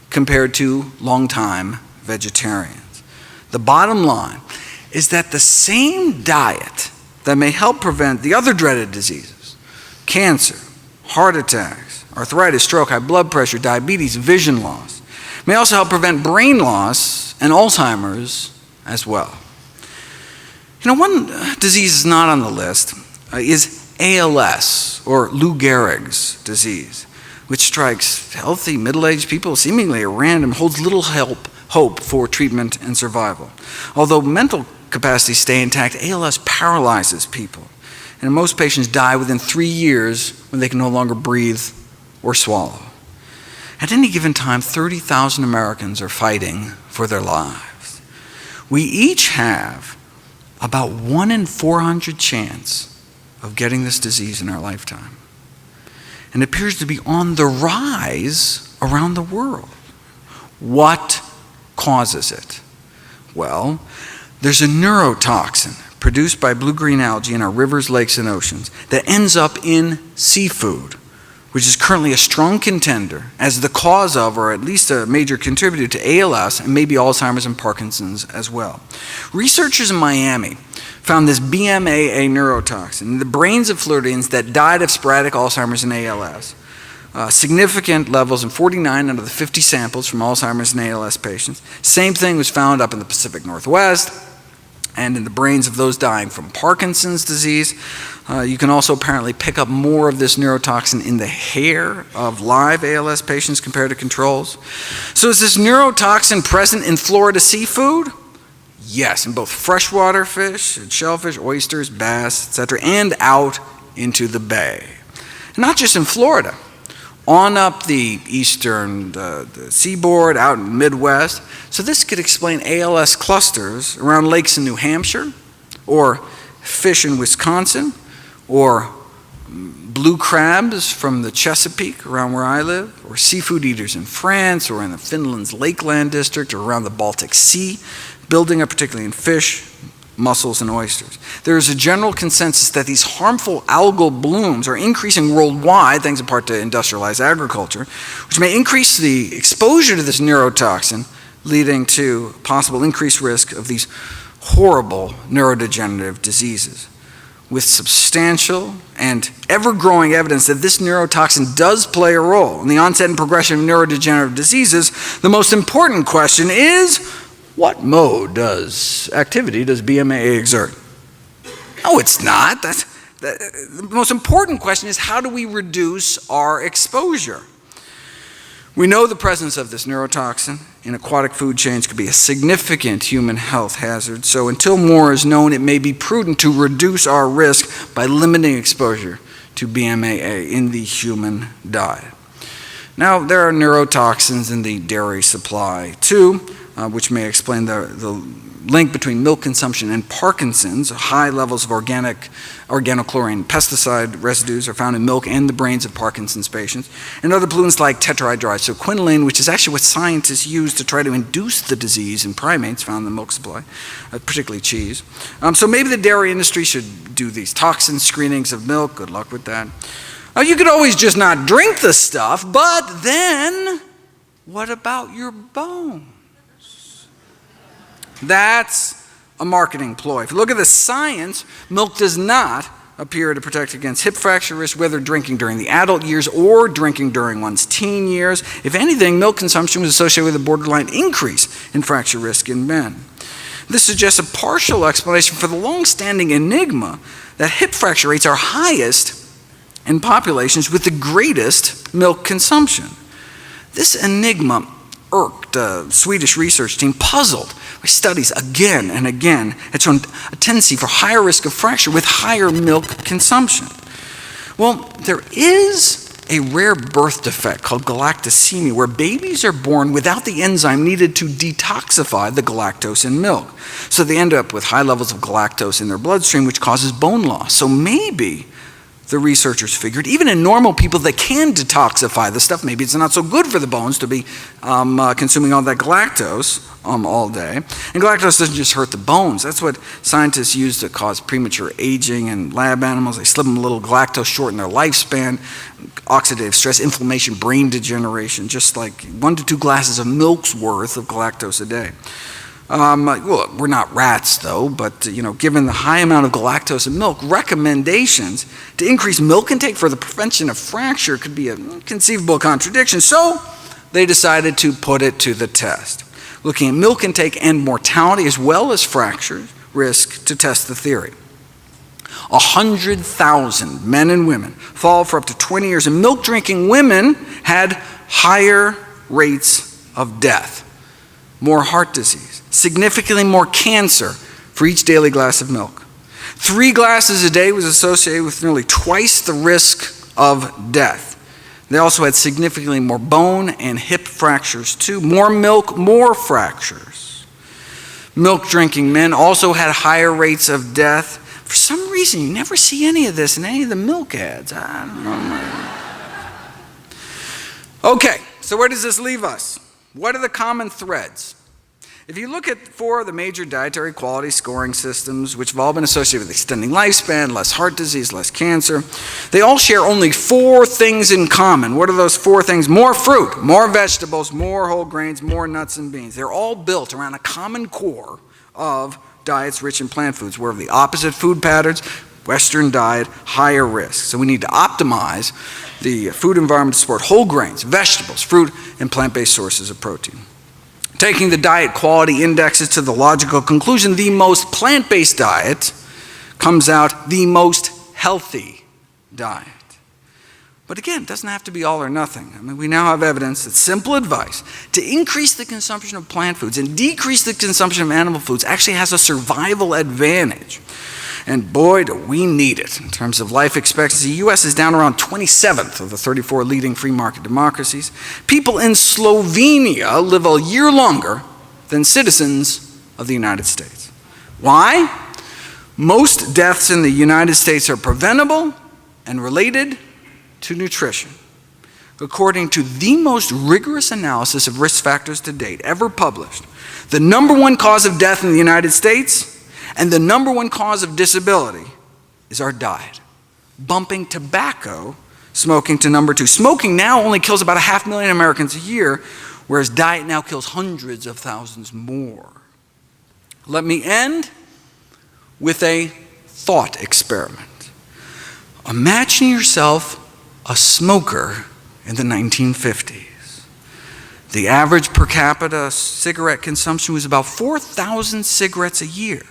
compared to longtime vegetarians. The bottom line is that the same diet that may help prevent the other dreaded diseases, cancer, heart attacks, arthritis, stroke, high blood pressure, diabetes, vision loss, may also help prevent brain loss and Alzheimer's as well. You know, one disease is not on the list is ALS, or Lou Gehrig's disease, which strikes healthy middle-aged people seemingly at random, holds little hope for treatment and survival. Although mental capacities stay intact, ALS paralyzes people, and most patients die within 3 years when they can no longer breathe or swallow. At any given time, 30,000 Americans are fighting for their lives. We each have about 1 in 400 chance of getting this disease in our lifetime. And it appears to be on the rise around the world. What causes it? Well, there's a neurotoxin produced by blue-green algae in our rivers, lakes, and oceans that ends up in seafood, which is currently a strong contender as the cause of, or at least a major contributor to ALS and maybe Alzheimer's and Parkinson's as well. Researchers in Miami found this BMAA neurotoxin in the brains of Floridians that died of sporadic Alzheimer's and ALS. Significant levels in 49 out of the 50 samples from Alzheimer's and ALS patients. Same thing was found up in the Pacific Northwest and in the brains of those dying from Parkinson's disease. You can also apparently pick up more of this neurotoxin in the hair of live ALS patients compared to controls. So is this neurotoxin present in Florida seafood? Yes, in both freshwater fish, shellfish, oysters, bass, etc., and out into the bay. And not just in Florida. On up the eastern the seaboard, out in the Midwest. So this could explain ALS clusters around lakes in New Hampshire, or fish in Wisconsin, or blue crabs from the Chesapeake around where I live, or seafood eaters in France, or in the Finland's Lakeland district, or around the Baltic Sea, building up particularly in fish, mussels, and oysters. There is a general consensus that these harmful algal blooms are increasing worldwide, thanks in part to industrialized agriculture, which may increase the exposure to this neurotoxin, leading to possible increased risk of these horrible neurodegenerative diseases. With substantial and ever-growing evidence that this neurotoxin does play a role in the onset and progression of neurodegenerative diseases, the most important question is, what activity does BMAA exert? No, it's not. The most important question is, how do we reduce our exposure? We know the presence of this neurotoxin in aquatic food chains could be a significant human health hazard, so until more is known, it may be prudent to reduce our risk by limiting exposure to BMAA in the human diet. Now, there are neurotoxins in the dairy supply too, which may explain the link between milk consumption and Parkinson's. High levels of organochlorine pesticide residues are found in milk and the brains of Parkinson's patients. And other pollutants like tetrahydride, so quinoline, which is actually what scientists use to try to induce the disease in primates found in the milk supply, particularly cheese. So maybe the dairy industry should do these toxin screenings of milk. Good luck with that. You could always just not drink the stuff, but then what about your bones? That's a marketing ploy. If you look at the science, milk does not appear to protect against hip fracture risk, whether drinking during the adult years or drinking during one's teen years. If anything, milk consumption was associated with a borderline increase in fracture risk in men. This suggests a partial explanation for the long-standing enigma that hip fracture rates are highest in populations with the greatest milk consumption. This enigma irked a Swedish research team puzzled by studies again and again had shown a tendency for higher risk of fracture with higher milk consumption. Well, there is a rare birth defect called galactosemia, where babies are born without the enzyme needed to detoxify the galactose in milk. So they end up with high levels of galactose in their bloodstream, which causes bone loss. So maybe the researchers figured, even in normal people that can detoxify the stuff, maybe it's not so good for the bones to be consuming all that galactose all day. And galactose doesn't just hurt the bones. That's what scientists use to cause premature aging in lab animals. They slip them a little galactose, shorten their lifespan, oxidative stress, inflammation, brain degeneration, just like 1 to 2 glasses of milk's worth of galactose a day. Well, we're not rats though, but given the high amount of galactose in milk, recommendations to increase milk intake for the prevention of fracture could be a conceivable contradiction. So they decided to put it to the test, looking at milk intake and mortality as well as fracture risk to test the theory. 100,000 men and women followed for up to 20 years, and milk drinking women had higher rates of death, more heart disease, significantly more cancer for each daily glass of milk. 3 glasses a day was associated with nearly twice the risk of death. They also had significantly more bone and hip fractures too. More milk, more fractures. Milk drinking men also had higher rates of death. For some reason, you never see any of this in any of the milk ads. I don't know. Okay, so where does this leave us? What are the common threads? If you look at 4 of the major dietary quality scoring systems, which have all been associated with extending lifespan, less heart disease, less cancer, they all share only 4 things in common. What are those 4 things? More fruit, more vegetables, more whole grains, more nuts and beans. They're all built around a common core of diets rich in plant foods. We're of the opposite food patterns, Western diet, higher risk. So we need to optimize the food environment to support whole grains, vegetables, fruit, and plant-based sources of protein. Taking the diet quality indexes to the logical conclusion, the most plant-based diet comes out the most healthy diet. But again, it doesn't have to be all or nothing. I mean, we now have evidence that simple advice to increase the consumption of plant foods and decrease the consumption of animal foods actually has a survival advantage. And boy, do we need it. In terms of life expectancy, the U.S. is down around 27th of the 34 leading free market democracies. People in Slovenia live a year longer than citizens of the United States. Why? Most deaths in the United States are preventable and related to nutrition. According to the most rigorous analysis of risk factors to date ever published, the #1 cause of death in the United States and the #1 cause of disability is our diet, bumping tobacco smoking to #2. Smoking now only kills about 500,000 Americans a year, whereas diet now kills hundreds of thousands more. Let me end with a thought experiment. Imagine yourself a smoker in the 1950s. The average per capita cigarette consumption was about 4,000 cigarettes a year.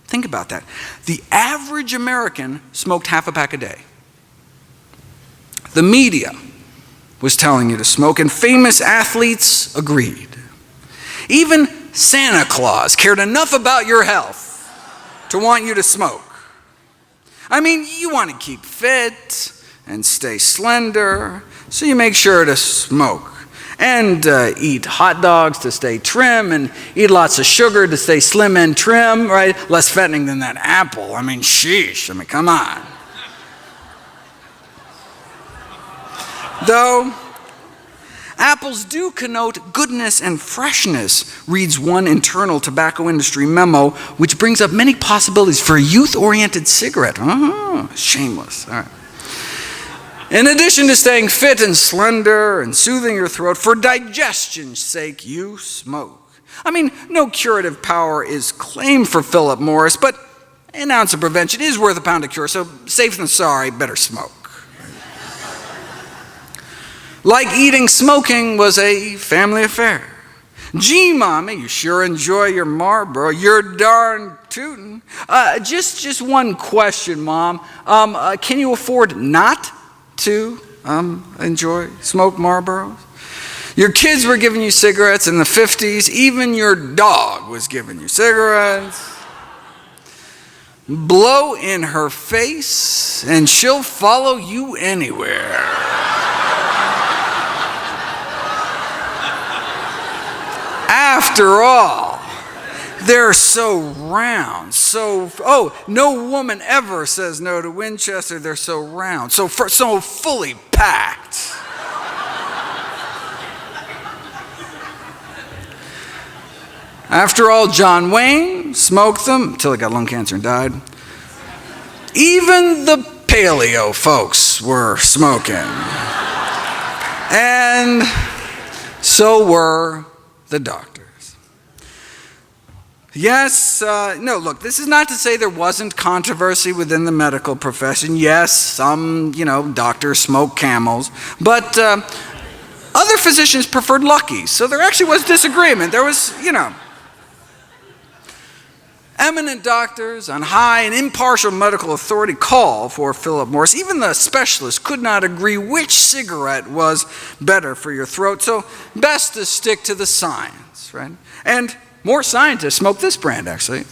Think about that. The average American smoked half a pack a day. The media was telling you to smoke, and famous athletes agreed. Even Santa Claus cared enough about your health to want you to smoke. I mean, you want to keep fit and stay slender, so you make sure to smoke. And eat hot dogs to stay trim, and eat lots of sugar to stay slim and trim, right? Less fattening than that apple. I mean, sheesh. I mean, come on. Though apples do connote goodness and freshness, reads one internal tobacco industry memo, which brings up many possibilities for a youth-oriented cigarette. Oh, shameless. All right. In addition to staying fit and slender and soothing your throat, for digestion's sake, you smoke. I mean, no curative power is claimed for Philip Morris, but an ounce of prevention is worth a pound of cure, so safe than sorry, better smoke. Like eating, smoking was a family affair. Gee, Mommy, you sure enjoy your Marlboro. You're darn tootin'. Just one question, Mom. Can you afford not to smoke Marlboros? Your kids were giving you cigarettes in the 50s. Even your dog was giving you cigarettes. Blow in her face and she'll follow you anywhere. After all, they're so round, no woman ever says no to Winchester. They're so round, so fully packed. After all, John Wayne smoked them until he got lung cancer and died. Even the paleo folks were smoking. And so were the doctors. Yes, no, look, this is not to say there wasn't controversy within the medical profession. Yes, some, doctors smoke Camels, but other physicians preferred Luckies, so there actually was disagreement. There was, eminent doctors on high and impartial medical authority call for Philip Morris. Even the specialists could not agree which cigarette was better for your throat, so best to stick to the science, right? And more scientists smoke this brand, actually.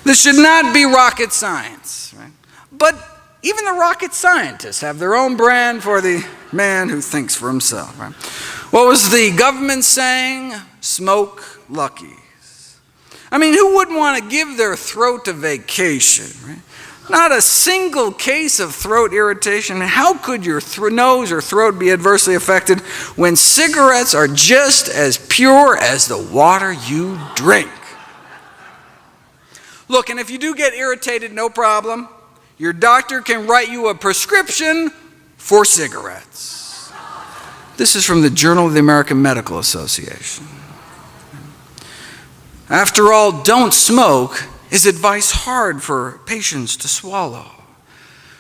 This should not be rocket science, right? But even the rocket scientists have their own brand for the man who thinks for himself, right? What was the government saying? Smoke Luckies. I mean, who wouldn't want to give their throat a vacation, right? Not a single case of throat irritation. How could your nose or throat be adversely affected when cigarettes are just as pure as the water you drink? Look, and if you do get irritated, no problem. Your doctor can write you a prescription for cigarettes. This is from the Journal of the American Medical Association. After all, don't smoke is advice hard for patients to swallow.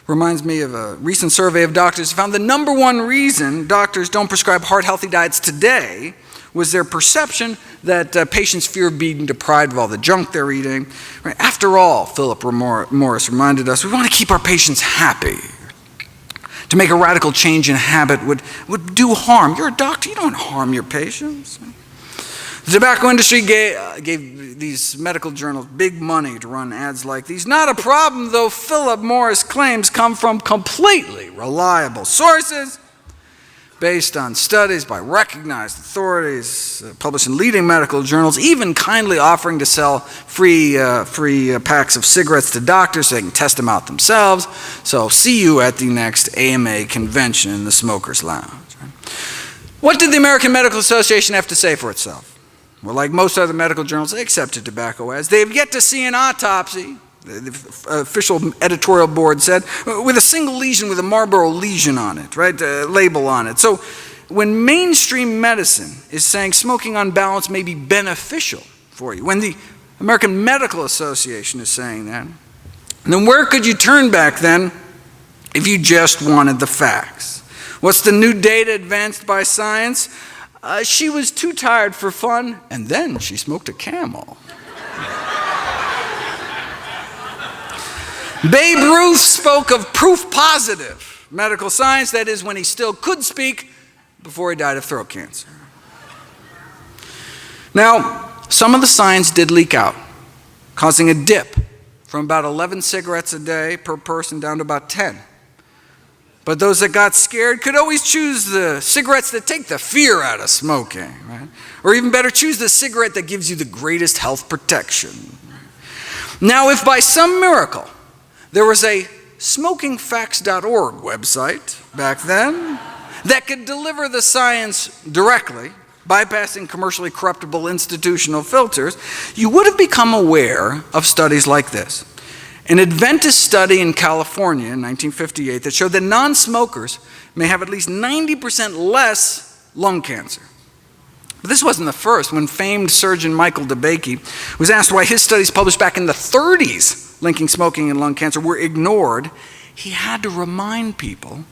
Reminds me of a recent survey of doctors who found the number one reason doctors don't prescribe heart-healthy diets today was their perception that patients fear being deprived of all the junk they're eating. Right? After all, Philip Morris reminded us, we want to keep our patients happy. To make a radical change in habit would do harm. You're a doctor, you don't harm your patients. The tobacco industry gave these medical journals big money to run ads like these. Not a problem, though Philip Morris claims come from completely reliable sources based on studies by recognized authorities, published in leading medical journals, even kindly offering to sell free packs of cigarettes to doctors so they can test them out themselves. So see you at the next AMA convention in the Smokers Lounge. What did the American Medical Association have to say for itself? Well, like most other medical journals, they accepted tobacco ads. They have yet to see an autopsy, the official editorial board said, with a single lesion with a Marlboro lesion on it, right, label on it. So when mainstream medicine is saying smoking on balance may be beneficial for you, when the American Medical Association is saying that, then where could you turn back then if you just wanted the facts? What's the new data advanced by science? She was too tired for fun, and then she smoked a Camel. Babe Ruth spoke of proof positive medical science, that is, when he still could speak before he died of throat cancer. Now, some of the science did leak out, causing a dip from about 11 cigarettes a day per person down to about 10. But those that got scared could always choose the cigarettes that take the fear out of smoking, right? Or even better, choose the cigarette that gives you the greatest health protection. Now, if by some miracle there was a smokingfacts.org website back then that could deliver the science directly, bypassing commercially corruptible institutional filters, you would have become aware of studies like this. An Adventist study in California in 1958 that showed that non-smokers may have at least 90% less lung cancer. But this wasn't the first. When famed surgeon Michael DeBakey was asked why his studies published back in the 30s linking smoking and lung cancer were ignored, he had to remind people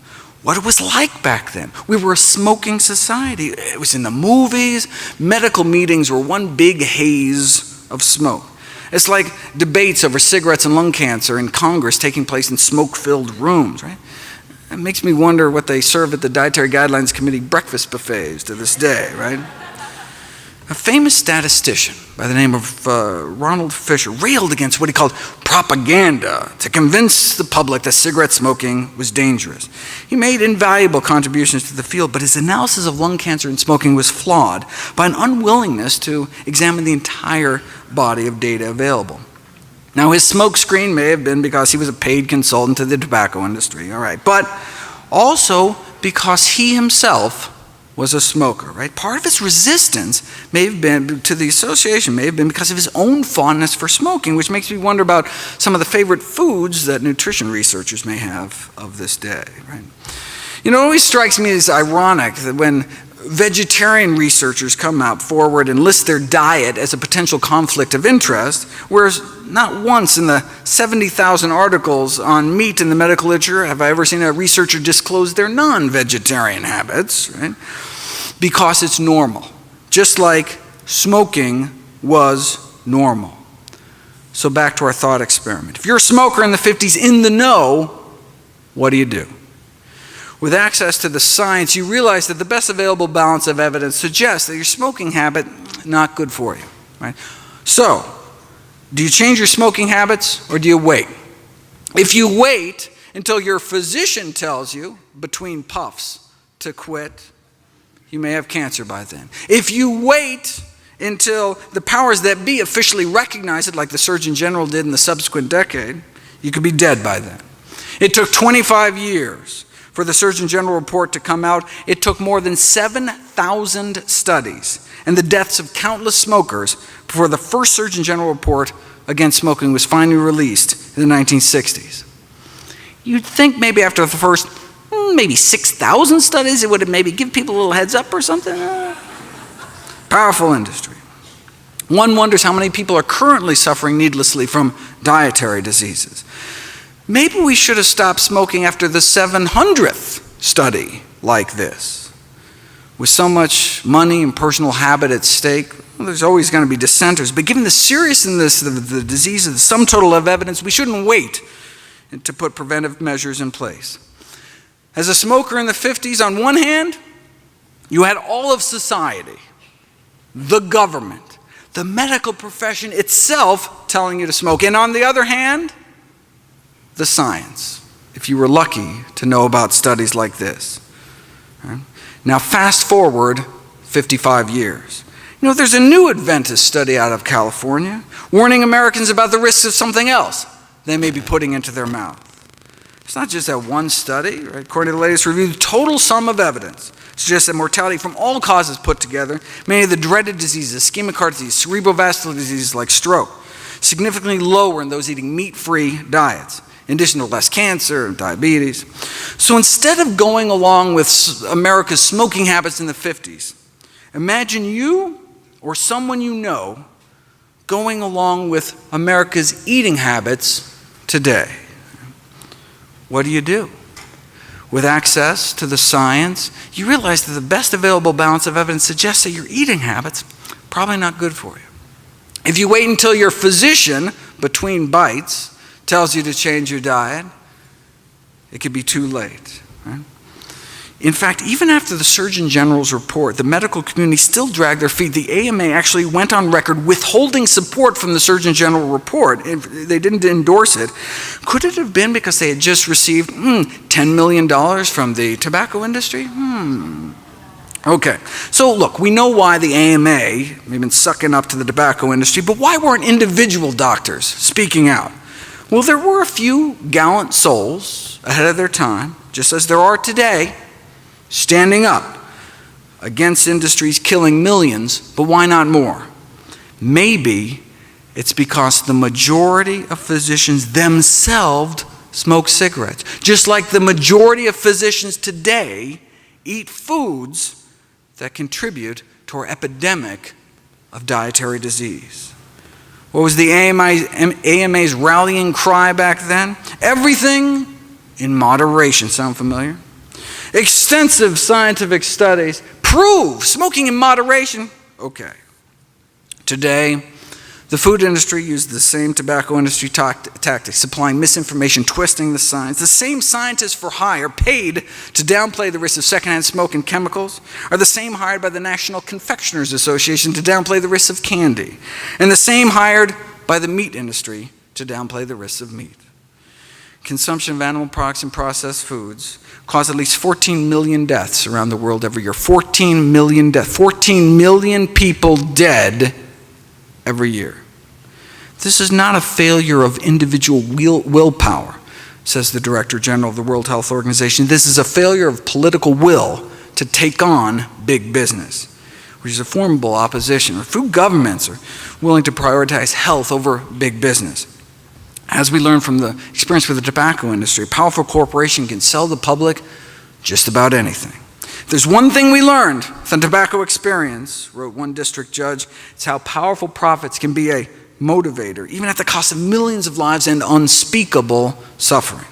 what it was like back then. We were a smoking society. It was in the movies. Medical meetings were one big haze of smoke. It's like debates over cigarettes and lung cancer in Congress taking place in smoke-filled rooms, right? It makes me wonder what they serve at the Dietary Guidelines Committee breakfast buffets to this day, right? A famous statistician by the name of Ronald Fisher railed against what he called propaganda to convince the public that cigarette smoking was dangerous. He made invaluable contributions to the field, but his analysis of lung cancer and smoking was flawed by an unwillingness to examine the entire body of data available. Now, his smoke screen may have been because he was a paid consultant to the tobacco industry, all right, but also because he himself was a smoker, right? Part of his resistance may have been to the association, may have been because of his own fondness for smoking, which makes me wonder about some of the favorite foods that nutrition researchers may have of this day, right? You know, it always strikes me as ironic that when vegetarian researchers come out forward and list their diet as a potential conflict of interest, whereas not once in the 70,000 articles on meat in the medical literature have I ever seen a researcher disclose their non-vegetarian habits, right? Because it's normal, just like smoking was normal. So back to our thought experiment. If you're a smoker in the 50s in the know, what do you do? With access to the science, you realize that the best available balance of evidence suggests that your smoking habit not good for you, right? So, do you change your smoking habits or do you wait? If you wait until your physician tells you between puffs to quit, you may have cancer by then. If you wait until the powers that be officially recognized it, like the Surgeon General did in the subsequent decade, you could be dead by then. It took 25 years for the Surgeon General report to come out. It took more than 7,000 studies and the deaths of countless smokers before the first Surgeon General report against smoking was finally released in the 1960s. You'd think maybe after the first, maybe 6,000 studies, it would have maybe give people a little heads up or something. Powerful industry. One wonders how many people are currently suffering needlessly from dietary diseases. Maybe we should have stopped smoking after the 700th study like this. With so much money and personal habit at stake, well, there's always going to be dissenters. But given the seriousness of the disease, the sum total of evidence, we shouldn't wait to put preventive measures in place. As a smoker in the 50s, on one hand, you had all of society, the government, the medical profession itself telling you to smoke. And on the other hand, the science, if you were lucky to know about studies like this. Right? Now fast forward 55 years. You know, there's a new Adventist study out of California warning Americans about the risks of something else they may be putting into their mouth. It's not just that one study, right? According to the latest review, the total sum of evidence suggests that mortality from all causes put together, many of the dreaded diseases, ischemic heart disease, cerebrovascular diseases like stroke, significantly lower in those eating meat-free diets, in addition to less cancer and diabetes. So instead of going along with America's smoking habits in the 50s, imagine you or someone you know going along with America's eating habits today. What do? With access to the science, you realize that the best available balance of evidence suggests that your eating habits are probably not good for you. If you wait until your physician, between bites, tells you to change your diet, it could be too late. Right? In fact, even after the Surgeon General's report, the medical community still dragged their feet. The AMA actually went on record withholding support from the Surgeon General report. They didn't endorse it. Could it have been because they had just received $10 million from the tobacco industry? Okay, so look, we know why the AMA may have been sucking up to the tobacco industry, but why weren't individual doctors speaking out? Well, there were a few gallant souls ahead of their time, just as there are today, standing up against industries killing millions, but why not more? Maybe it's because the majority of physicians themselves smoke cigarettes, just like the majority of physicians today eat foods that contribute to our epidemic of dietary disease. What was the AMA's rallying cry back then? Everything in moderation. Sound familiar? Extensive scientific studies prove smoking in moderation. Okay. Today, the food industry used the same tobacco industry tactics, supplying misinformation, twisting the science. The same scientists for hire paid to downplay the risks of secondhand smoke and chemicals are the same hired by the National Confectioners Association to downplay the risks of candy, and the same hired by the meat industry to downplay the risks of meat. Consumption of animal products and processed foods cause at least 14 million deaths around the world every year. 14 million deaths. 14 million people dead every year. This is not a failure of individual willpower, says the Director General of the World Health Organization. This is a failure of political will to take on big business, which is a formidable opposition. Food governments are willing to prioritize health over big business. As we learned from the experience with the tobacco industry, a powerful corporation can sell the public just about anything. If there's one thing we learned from the tobacco experience, wrote one district judge, it's how powerful profits can be a motivator, even at the cost of millions of lives and unspeakable suffering.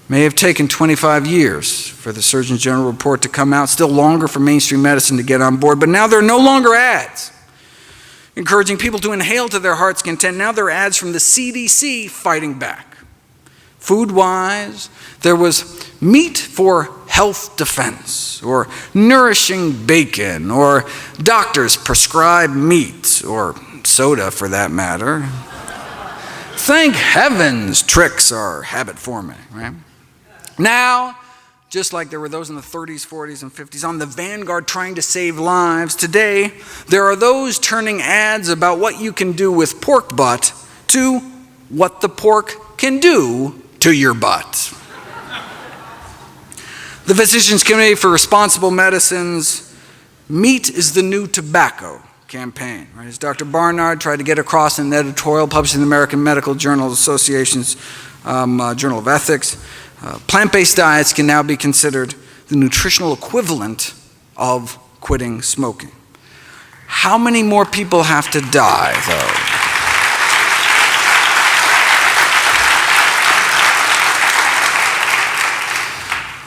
It may have taken 25 years for the Surgeon General report to come out, still longer for mainstream medicine to get on board, but now there are no longer ads encouraging people to inhale to their heart's content. Now there are ads from the CDC fighting back. Food-wise, there was meat for health defense, or nourishing bacon, or doctors prescribe meat, or soda for that matter. Thank heavens tricks are habit forming, right? Now, just like there were those in the 30s, 40s, and 50s on the vanguard trying to save lives, today there are those turning ads about what you can do with pork butt to what the pork can do to your butt. The Physicians Committee for Responsible Medicine's Meat is the New Tobacco campaign, right? As Dr. Barnard tried to get across in an editorial published in the American Medical Journal Association's Journal of Ethics, plant-based diets can now be considered the nutritional equivalent of quitting smoking. How many more people have to die, though?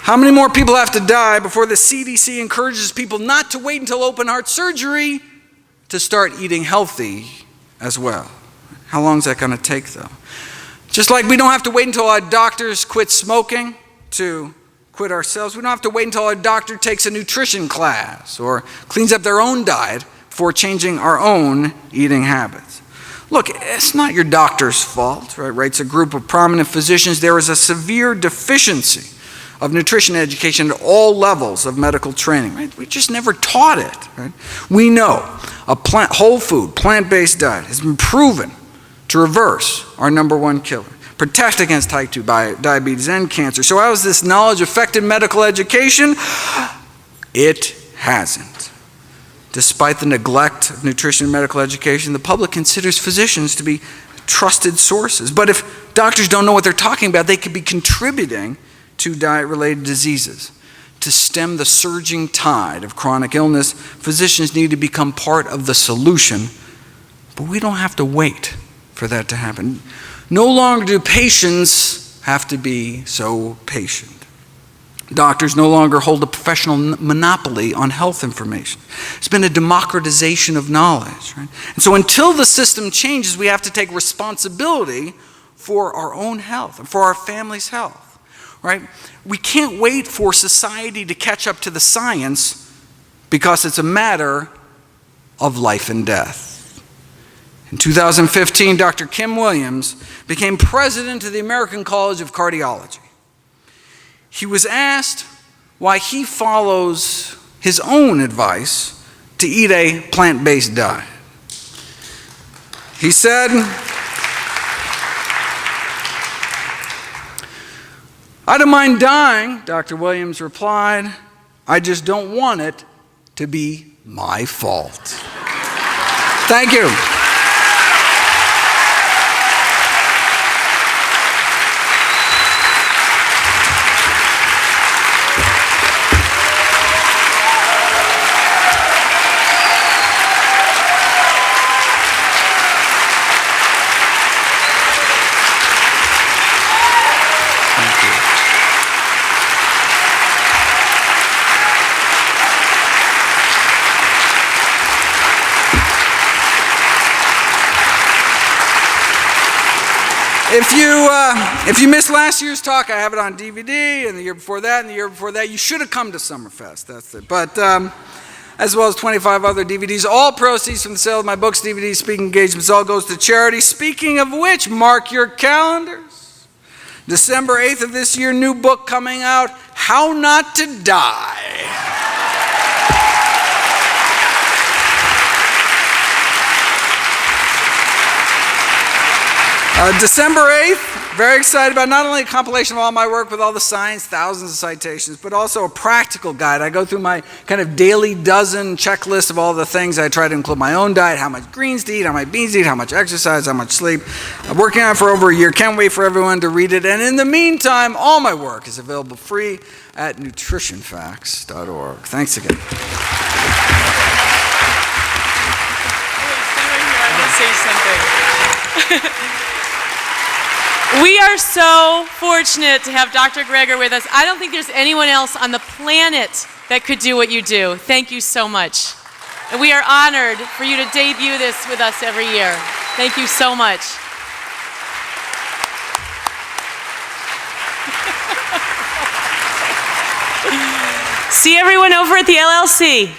How many more people have to die before the CDC encourages people not to wait until open heart surgery to start eating healthy as well? How long is that going to take, though? Just like we don't have to wait until our doctors quit smoking to quit ourselves, we don't have to wait until our doctor takes a nutrition class or cleans up their own diet before changing our own eating habits. Look, it's not your doctor's fault, right? Writes a group of prominent physicians. There is a severe deficiency of nutrition education at all levels of medical training, right? We just never taught it, right? We know a whole food, plant-based diet has been proven to reverse our #1 killer, protect against type 2 diabetes and cancer. So how has this knowledge affected medical education? It hasn't. Despite the neglect of nutrition and medical education, the public considers physicians to be trusted sources. But if doctors don't know what they're talking about, they could be contributing to diet-related diseases. To stem the surging tide of chronic illness, physicians need to become part of the solution, but we don't have to wait for that to happen. No longer do patients have to be so patient. Doctors no longer hold a professional monopoly on health information. It's been a democratization of knowledge, right? And so until the system changes, we have to take responsibility for our own health and for our family's health. Right? We can't wait for society to catch up to the science because it's a matter of life and death. In 2015, Dr. Kim Williams became president of the American College of Cardiology. He was asked why he follows his own advice to eat a plant-based diet. He said, "I don't mind dying," Dr. Williams replied. "I just don't want it to be my fault." Thank you. If you missed last year's talk, I have it on DVD, and the year before that, and the year before that. You should have come to Summerfest, that's it. But as well as 25 other DVDs, all proceeds from the sale of my books, DVDs, speaking engagements, all goes to charity. Speaking of which, mark your calendars. December 8th of this year, new book coming out, How Not to Die. December 8th, very excited about not only a compilation of all my work with all the science, thousands of citations, but also a practical guide. I go through my kind of daily dozen checklist of all the things. I try to include my own diet, how much greens to eat, how much beans to eat, how much exercise, how much sleep. I'm working on it for over a year. Can't wait for everyone to read it. And in the meantime, all my work is available free at nutritionfacts.org. Thanks again. I can say something. We are so fortunate to have Dr. Greger with us. I don't think there's anyone else on the planet that could do what you do. Thank you so much. And we are honored for you to debut this with us every year. Thank you so much. See everyone over at the LLC.